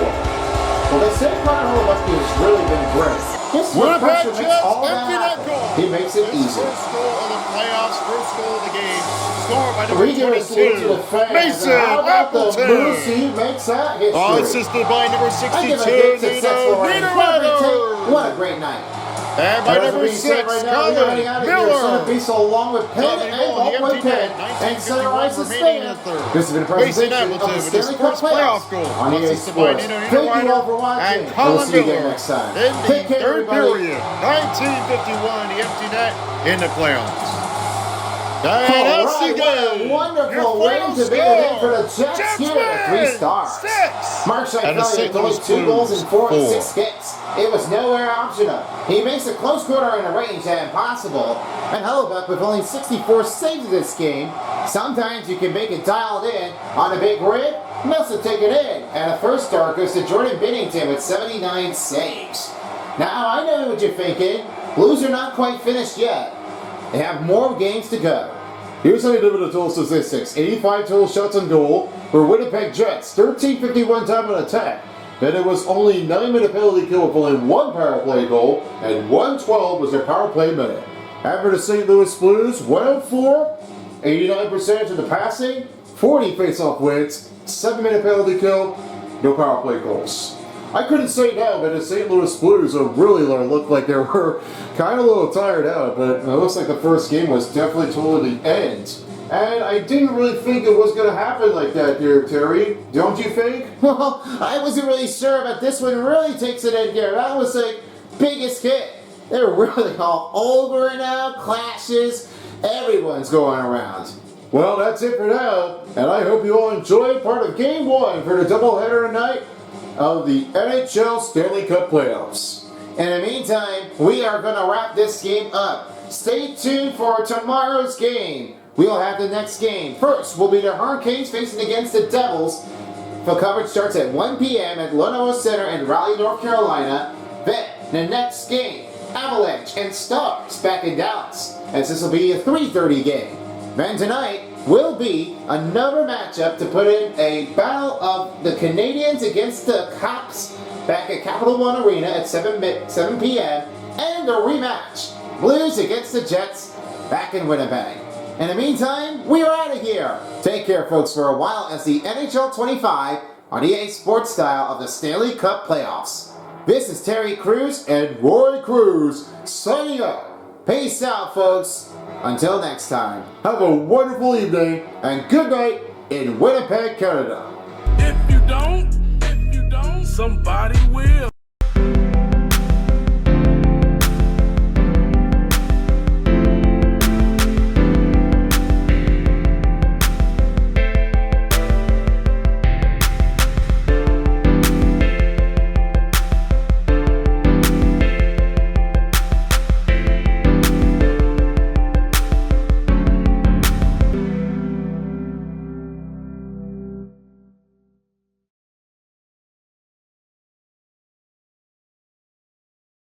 Well, the St. Cloud Holibucky has really been great. His pressure makes all that happen. He makes it easy. First goal of the playoffs, first goal of the game. Scored by number We give a salute to 22, the fans. Mason And how about the Appleton. Moose? He makes that history. All assisted by number I give a 62, big success Nino for him. Niederreiter. What a great night. And by number 6, right now, we're heading out of here. Center Colin Beast along with Penn Coming and on the Ballboy empty Penn net, and Center Ice 19:51 is remaining in staying. the third. This has been a Mason presentation Appleton of the with his Stanley Cup first playoff playoffs goal. on EA Assisted by Sports. Nino Thank you all for watching. and We'll Colin see you again Miller next time. in the Take care, third everybody. period. 1951, the empty net in the playoffs. And All that's the right, what a game. wonderful Your win final to be score. in for the Jets here at 3 stars. 6. Mark And the Scheifele St. with only Louis 2 goals Blues, and 4 and 4. 6 hits. It was nowhere optional. He makes a close quarter in a range that impossible. And Hellebuck with only 64 saves in this game. Sometimes you can make it dialed in on a big rig. Must have taken in. And the first star goes to Jordan Binnington with 79 saves. Now I know what you're thinking. Blues are not quite finished yet. They have more games to go. Here's how you did with the total statistics. 85 total shots on goal for Winnipeg Jets. 13:51 time on attack. Then it was only 9-minute penalty kill with only 1 power play goal, and 112 was their power play minute. And for the St. Louis Blues, 104, 89% of the passing, 40 face-off wins, 7-minute penalty kill, no power play goals. I couldn't say now, but the St. Louis Blues really looked like they were kind of a little tired out, but it looks like the first game was definitely toward the end. And I didn't really think it was going to happen like that here, Terry. Don't you think? Well, I wasn't really sure, but this one really takes it in here. That was like biggest hit. They're really all over now, clashes, everyone's going around. Well, that's it for now, and I hope you all enjoyed part of Game 1 for the doubleheader tonight of the NHL Stanley Cup Playoffs. In the meantime, we are going to wrap this game up. Stay tuned for tomorrow's game. We'll have the next game. First will be the Hurricanes facing against the Devils. The coverage starts at 1 p.m. at Lenovo Center in Raleigh, North Carolina. Then, the next game, Avalanche and Stars back in Dallas, as this will be a 3:30 game. Then tonight will be another matchup to put in a battle of the Canadiens against the Caps back at Capital One Arena at 7 p.m. and a rematch, Blues against the Jets back in Winnipeg. In the meantime, we are out of here. Take care, folks, for a while as the NHL 25 on EA Sports Style of the Stanley Cup Playoffs. This is Terry Crews and Roy Cruz signing up. Peace out, folks. Until next time, Have a wonderful evening, and good night in Winnipeg, Canada. If you don't, somebody will.